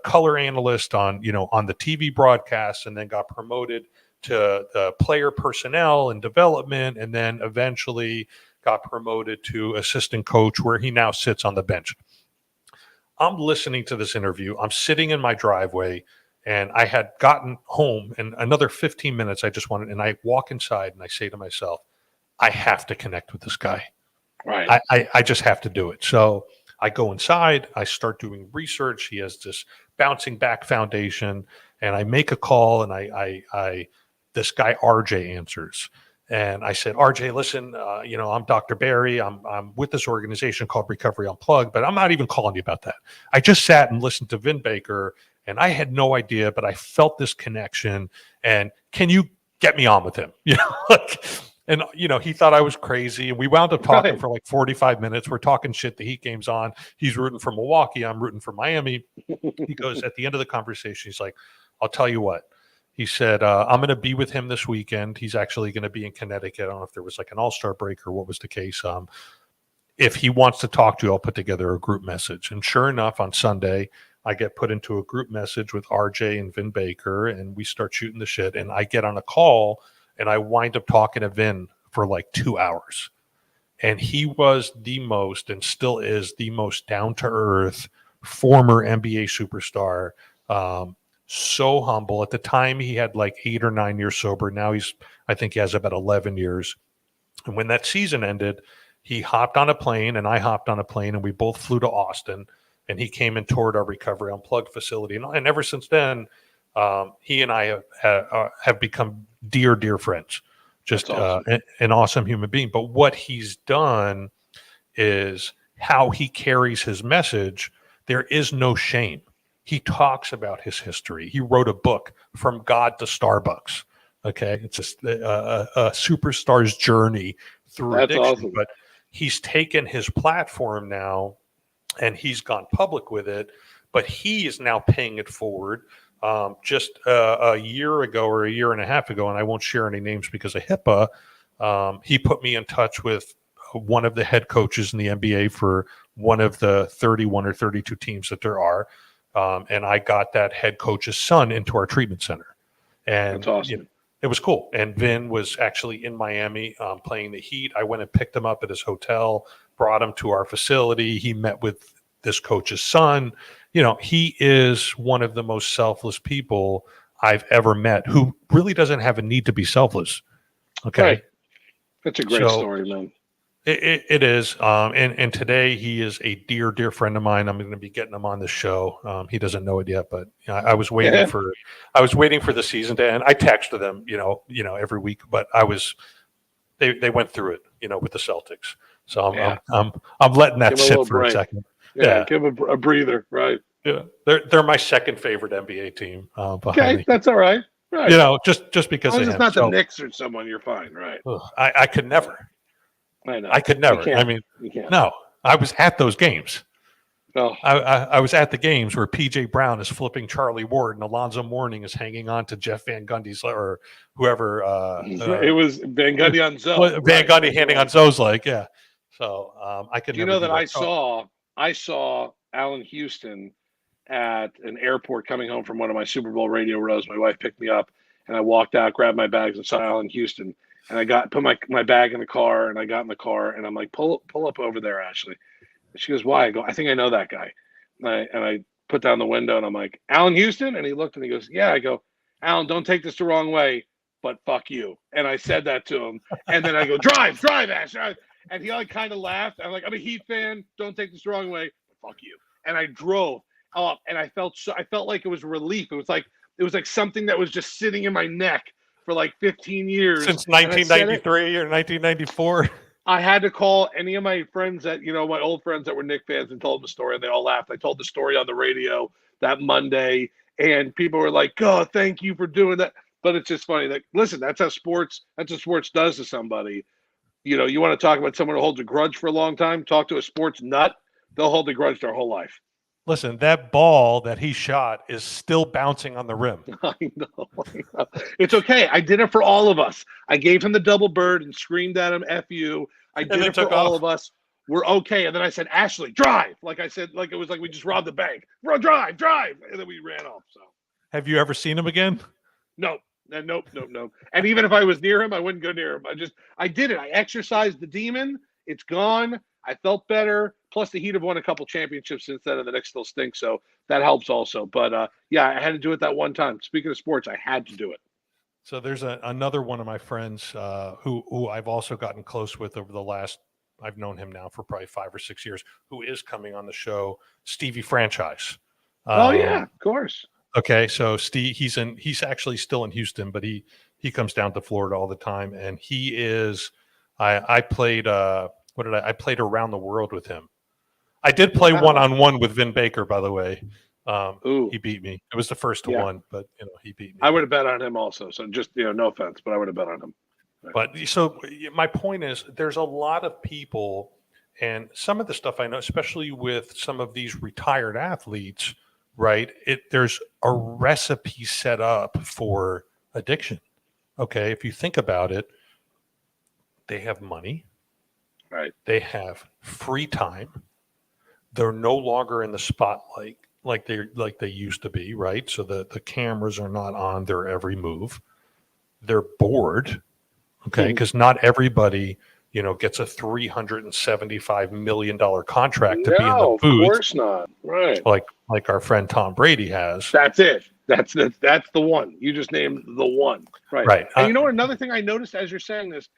color analyst on the TV broadcasts, and then got promoted to player personnel and development, and then eventually got promoted to assistant coach, where he now sits on the bench. I'm listening to this interview. I'm sitting in my driveway, and I had gotten home, and another 15 minutes and I walk inside and I say to myself, I have to connect with this guy. Right. I just have to do it. So I go inside, I start doing research. He has this Bouncing Back Foundation, and I make a call, and this guy RJ answers, and I said, RJ, listen, I'm Dr. Barry. I'm with this organization called Recovery Unplugged, but I'm not even calling you about that. I just sat and listened to Vin Baker, and I had no idea, but I felt this connection. And can you get me on with him? And he thought I was crazy, and we wound up talking for like 45 minutes. We're talking shit. The Heat game's on. He's rooting for Milwaukee. I'm rooting for Miami. He goes, at the end of the conversation, he's like, I'll tell you what. He said, I'm going to be with him this weekend. He's actually going to be in Connecticut. I don't know if there was like an all-star break or what was the case. If he wants to talk to you, I'll put together a group message. And sure enough, on Sunday, I get put into a group message with RJ and Vin Baker, and we start shooting the shit. And I get on a call, and I wind up talking to Vin for like 2 hours. And he was the most, and still is the most down-to-earth former NBA superstar. So humble. At the time, he had like 8 or 9 years sober. Now I think he has about 11 years. And when that season ended, he hopped on a plane and I hopped on a plane and we both flew to Austin, and he came and toured our Recovery Unplugged facility. And ever since then, he and I have become dear, dear friends. Just awesome. An awesome human being. But what he's done is how he carries his message. There is no shame. He talks about his history. He wrote a book, From God to Starbucks. Okay, it's just a superstar's journey through addiction. Awesome. But he's taken his platform now, and he's gone public with it. But he is now paying it forward. Just a year ago or a year and a half ago, and I won't share any names because of HIPAA, he put me in touch with one of the head coaches in the NBA for one of the 31 or 32 teams that there are. And I got that head coach's son into our treatment center. And that's awesome. It was cool. And Vin was actually in Miami playing the Heat. I went and picked him up at his hotel, brought him to our facility. He met with this coach's son. He is one of the most selfless people I've ever met, who really doesn't have a need to be selfless. Okay. Right. That's a great story, man. It is. And today he is a dear, dear friend of mine. I'm going to be getting him on the show. He doesn't know it yet, but I was waiting for the season to end. I texted them, every week, but they went through it, with the Celtics. So I'm letting that sit for a second. Yeah, give a breather, right? Yeah, they're my second favorite NBA team. Okay, me. That's all right. Right. Just because it's not the Knicks or someone, you're fine, right? I could never. I know. I could never. I mean, no. I was at those games. No, I was at the games where P.J. Brown is flipping Charlie Ward and Alonzo Mourning is hanging on to Jeff Van Gundy's or whoever. It was Van Gundy on Zoe. Van Gundy handing on Zoe's leg, yeah. So I could. Do you know that I saw Allen Houston at an airport coming home from one of my Super Bowl radio rows. My wife picked me up, and I walked out, grabbed my bags, and saw Allen Houston. And I put my bag in the car, and I got in the car, and I'm like, pull up over there, Ashley. And she goes, why? I go, I think I know that guy. And I put down the window, and I'm like, Allen Houston? And he looked, and he goes, yeah. I go, Allen, don't take this the wrong way, but fuck you. And I said that to him. And then I go, drive, Ashley. And he kind of laughed. I'm like, I'm a Heat fan. Don't take this the wrong way, but fuck you. And I drove up, and I felt like it was relief. It was like something that was just sitting in my neck for like 15 years. Since 1993 or 1994. I had to call any of my friends my old friends that were Knicks fans and told them the story, and they all laughed. I told the story on the radio that Monday, and people were like, oh, thank you for doing that. But it's just funny that, listen, that's what sports does to somebody. You want to talk about someone who holds a grudge for a long time, talk to a sports nut, they'll hold a grudge their whole life. Listen, that ball that he shot is still bouncing on the rim. I know. It's okay. I did it for all of us. I gave him the double bird and screamed at him, F you. I did it for all of us. We're okay. And then I said, Ashley, drive. Like I said, like it was like we just robbed the bank. Drive. And then we ran off. So, have you ever seen him again? No. Nope. And even if I was near him, I wouldn't go near him. I did it. I exercised the demon. It's gone. I felt better. Plus, the Heat have won a couple championships since then, and the Knicks still stink, so that helps also. But, I had to do it that one time. Speaking of sports, I had to do it. So there's another one of my friends who I've also gotten close with over the last – I've known him now for probably 5 or 6 years, who is coming on the show, Stevie Franchise. Yeah, of course. Okay, so Steve, he's actually still in Houston, but he comes down to Florida all the time, and he is – I played I played around the world with him. I did play one-on-one with Vin Baker, by the way. He beat me. It was the first to one, but he beat me. I would have bet on him also. So just no offense, but I would have bet on him. Right. But so my point is, there's a lot of people, and some of the stuff I know, especially with some of these retired athletes, right? There's a recipe set up for addiction. Okay, if you think about it, they have money. Right. They have free time. They're no longer in the spotlight like they used to be, right? So the cameras are not on their every move. They're bored, okay? Because not everybody, gets a $375 million contract to be in the booth. Of course not. Right. Like our friend Tom Brady has. That's it. That's the one. You just named the one. Right. Right. And another thing I noticed as you're saying this,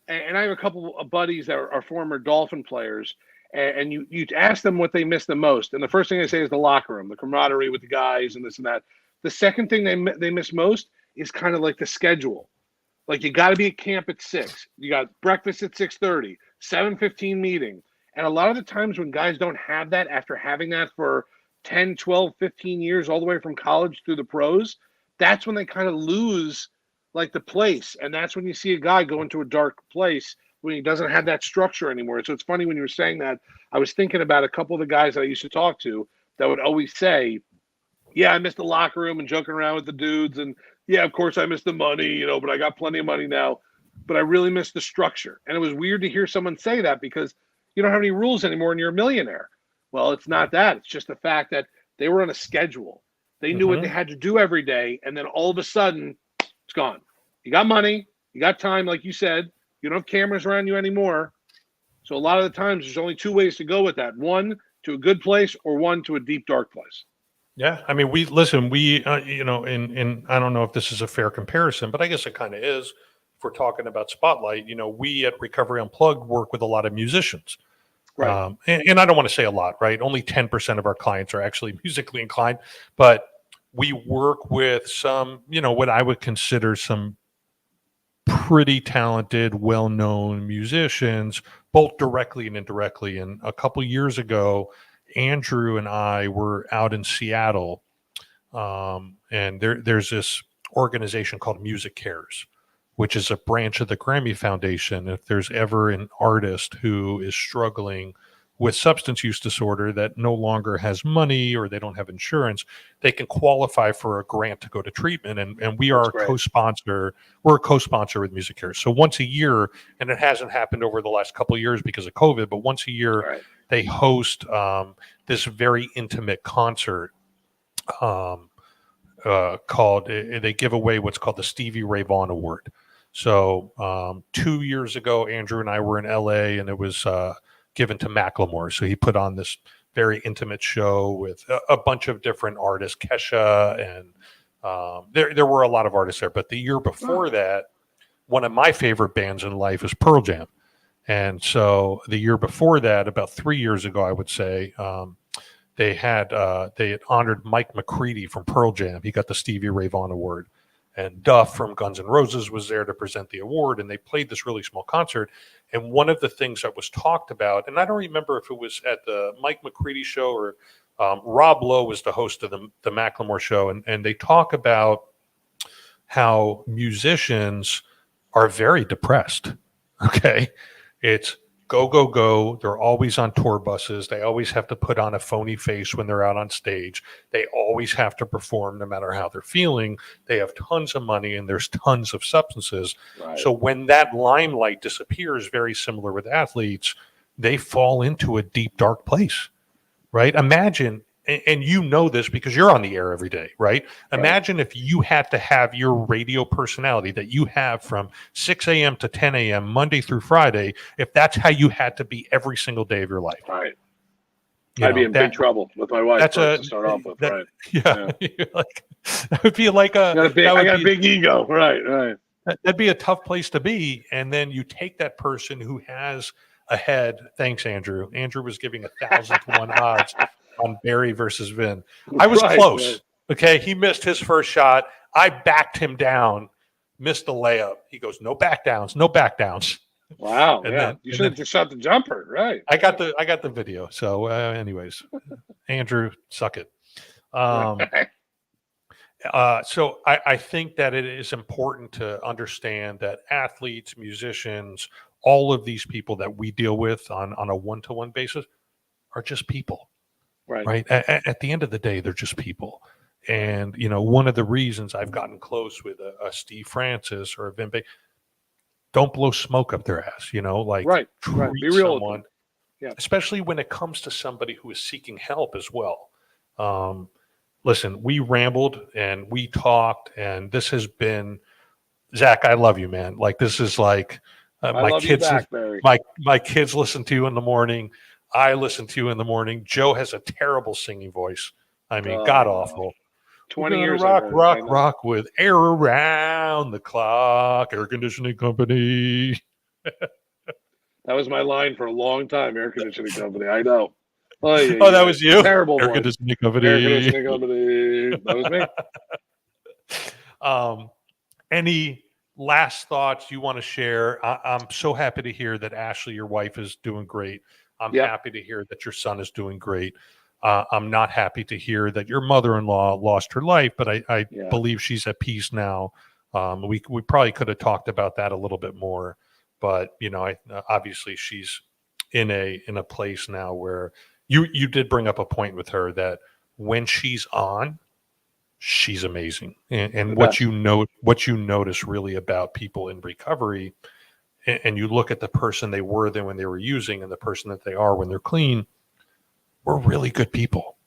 and I have a couple of buddies that are former Dolphin players, and you ask them what they miss the most, and the first thing they say is the locker room, the camaraderie with the guys, and this and that. The second thing they miss most is kind of like the schedule. Like, you got to be at camp at 6. You got breakfast at 6:30, 7:15 meeting. And a lot of the times when guys don't have that after having that for 10, 12, 15 years, all the way from college through the pros, that's when they kind of lose like the place. And that's when you see a guy go into a dark place when he doesn't have that structure anymore. So it's funny when you were saying that, I was thinking about a couple of the guys that I used to talk to that would always say, yeah, I miss the locker room and joking around with the dudes. And yeah, of course I miss the money, but I got plenty of money now. But I really miss the structure. And it was weird to hear someone say that because you don't have any rules anymore and you're a millionaire. Well, it's not that. It's just the fact that they were on a schedule. They knew what they had to do every day. And then all of a sudden, it's gone. You got money. You got time, like you said. You don't have cameras around you anymore. So a lot of the times there's only two ways to go with that. One, to a good place, or one, to a deep, dark place. Yeah. I mean, we in I don't know if this is a fair comparison, but I guess it kind of is. If we're talking about Spotlight, we at Recovery Unplugged work with a lot of musicians. Right. And I don't want to say a lot, right? Only 10% of our clients are actually musically inclined, but we work with some, what I would consider some pretty talented, well-known musicians, both directly and indirectly. And a couple years ago, Andrew and I were out in Seattle, and there's this organization called Music Cares, which is a branch of the Grammy Foundation. If there's ever an artist who is struggling with substance use disorder that no longer has money or they don't have insurance, they can qualify for a grant to go to treatment. And we are a co-sponsor. We're a co-sponsor with Music Cares. So once a year, and it hasn't happened over the last couple of years because of COVID, but once a year they host this very intimate concert called, they give away what's called the Stevie Ray Vaughan Award. So 2 years ago, Andrew and I were in LA, and it was given to Macklemore. So he put on this very intimate show with a bunch of different artists, Kesha, and there were a lot of artists there. But the year before that, one of my favorite bands in life is Pearl Jam. And so the year before that, about 3 years ago, I would say, they had honored Mike McCready from Pearl Jam. He got the Stevie Ray Vaughan Award. And Duff from Guns N' Roses was there to present the award, and they played this really small concert. And one of the things that was talked about, and I don't remember if it was at the Mike McCready show or Rob Lowe was the host of the Macklemore show, and they talk about how musicians are very depressed. Okay, it's go, go, go. They're always on tour buses. They always have to put on a phony face when they're out on stage. They always have to perform no matter how they're feeling. They have tons of money and there's tons of substances. Right. So when that limelight disappears, very similar with athletes, they fall into a deep, dark place, right? Imagine, and you know this because you're on the air every day, right? Imagine if you had to have your radio personality that you have from 6 a.m. to 10 a.m. Monday through Friday, if that's how you had to be every single day of your life. Right. I'd be in big trouble with my wife to start off with, right? Yeah. Like, that would be like I got a big ego, right. That'd be a tough place to be. And then you take that person who has a head. Thanks, Andrew. Andrew was giving 1,000 to 1 odds on Barry versus Vin. I was close. Right. Okay. He missed his first shot. I backed him down, missed the layup. He goes, no back downs. Wow. And then, you should have just shot the jumper. Right. I got the video. So anyways, Andrew, suck it. So I think that it is important to understand that athletes, musicians, all of these people that we deal with on a one-to-one basis are just people. Right. At the end of the day, they're just people. And, one of the reasons I've gotten close with a Steve Francis or a Vin Bay, don't blow smoke up their ass, treat Be real someone, especially when it comes to somebody who is seeking help as well. Listen, we rambled and we talked, and this has been, Zach, I love you, man. Like, this is like my kids listen to you in the morning. I listen to you in the morning. Joe has a terrible singing voice. I mean, god awful. 20 years. Rock with Air Around the Clock, Air Conditioning Company. That was my line for a long time. Air conditioning company. I know. Oh, that was you. Terrible Air voice. conditioning company. Air conditioning company. That was me. Any last thoughts you want to share? I'm so happy to hear that Ashley, your wife, is doing great. I'm happy to hear that your son is doing great. I'm not happy to hear that your mother-in-law lost her life, but I believe she's at peace now. We probably could have talked about that a little bit more, but obviously she's in a place now where you did bring up a point with her that when she's on, she's amazing. And what you notice really about people in recovery, and you look at the person they were then when they were using and the person that they are when they're clean, we're really good people.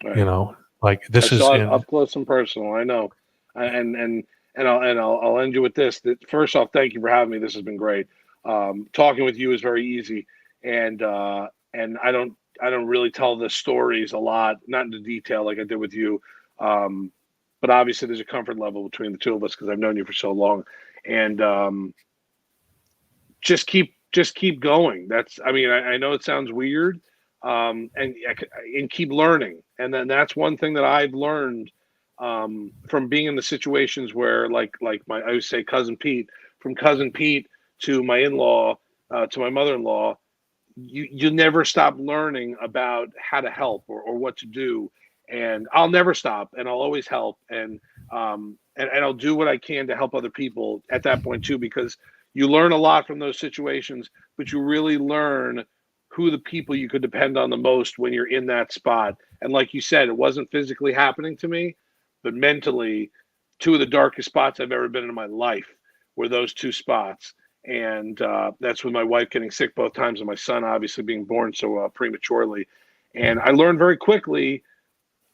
Right. Like this is up close and personal. I know. And I'll end you with this. First off, thank you for having me. This has been great. Talking with you is very easy. And I don't really tell the stories a lot, not into detail like I did with you. But obviously there's a comfort level between the two of us because I've known you for so long, and just keep going. I know it sounds weird, and keep learning. And then that's one thing that I've learned from being in the situations where I would say cousin Pete, from cousin Pete to my in-law, to my mother-in-law, you never stop learning about how to help or what to do. And I'll never stop, and I'll always help, and I'll do what I can to help other people at that point too, because you learn a lot from those situations, but you really learn who the people you could depend on the most when you're in that spot. And like you said, it wasn't physically happening to me, but mentally, two of the darkest spots I've ever been in my life were those two spots. And that's with my wife getting sick both times and my son obviously being born so prematurely. And I learned very quickly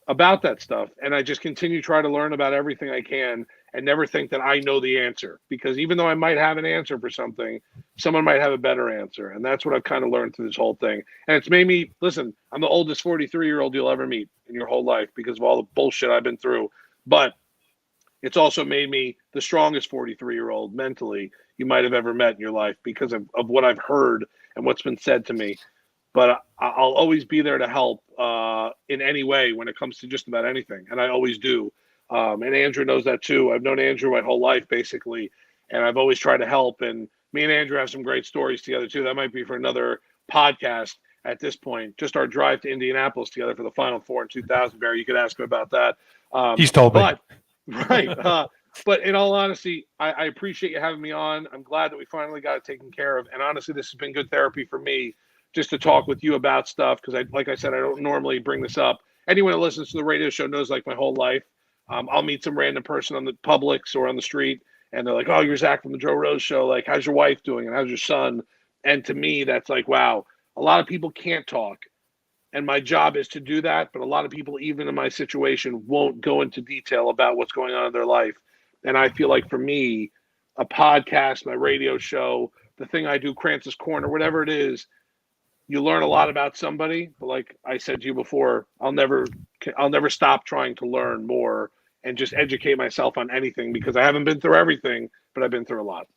about that stuff, and I just continue to try to learn about everything I can and never think that I know the answer, because even though I might have an answer for something, someone might have a better answer. And that's what I've kind of learned through this whole thing. And it's made me, listen, I'm the oldest 43-year-old you'll ever meet in your whole life because of all the bullshit I've been through, but it's also made me the strongest 43-year-old mentally you might have ever met in your life because of what I've heard and what's been said to me. But I'll always be there to help in any way when it comes to just about anything. And I always do. And Andrew knows that too. I've known Andrew my whole life, basically. And I've always tried to help. And me and Andrew have some great stories together too. That might be for another podcast at this point. Just our drive to Indianapolis together for the Final Four in 2000, Barry. You could ask him about that. He's told me. Right. But in all honesty, I appreciate you having me on. I'm glad that we finally got it taken care of. And honestly, this has been good therapy for me, just to talk with you about stuff, because like I said, I don't normally bring this up. Anyone that listens to the radio show knows my whole life. I'll meet some random person on the Publix or on the street, and they're like, "Oh, you're Zach from the Joe Rose Show. Like, how's your wife doing? And how's your son?" And to me, that's like, wow. A lot of people can't talk, and my job is to do that. But a lot of people, even in my situation, won't go into detail about what's going on in their life. And I feel like for me, a podcast, my radio show, the thing I do, Krantz's Corner, whatever it is, you learn a lot about somebody. But like I said to you before, I'll never stop trying to learn more and just educate myself on anything, because I haven't been through everything, but I've been through a lot.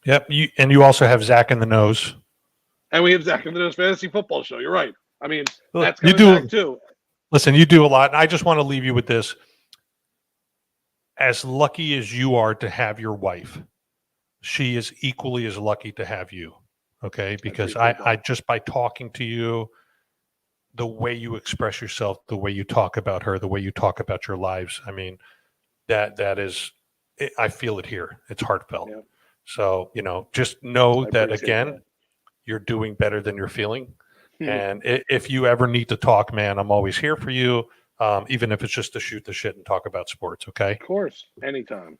Yep. You also have Zach in the Nose. And we have Zach in the Nose Fantasy Football Show. You're right. I mean, that's coming back too. Listen, you do a lot. And I just want to leave you with this. As lucky as you are to have your wife, she is equally as lucky to have you. Okay? Because I just by talking to you, the way you express yourself, the way you talk about her, the way you talk about your lives, I mean, that is, I feel it here. It's heartfelt. Yeah. So, just know that, again, you're doing better than you're feeling. And if you ever need to talk, man, I'm always here for you, even if it's just to shoot the shit and talk about sports, okay? Of course. Anytime.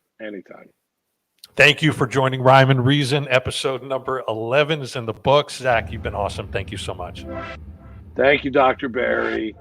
Thank you for joining Rhyme and Reason. Episode number 11 is in the books. Zach, you've been awesome. Thank you so much. Thank you, Dr. Barry.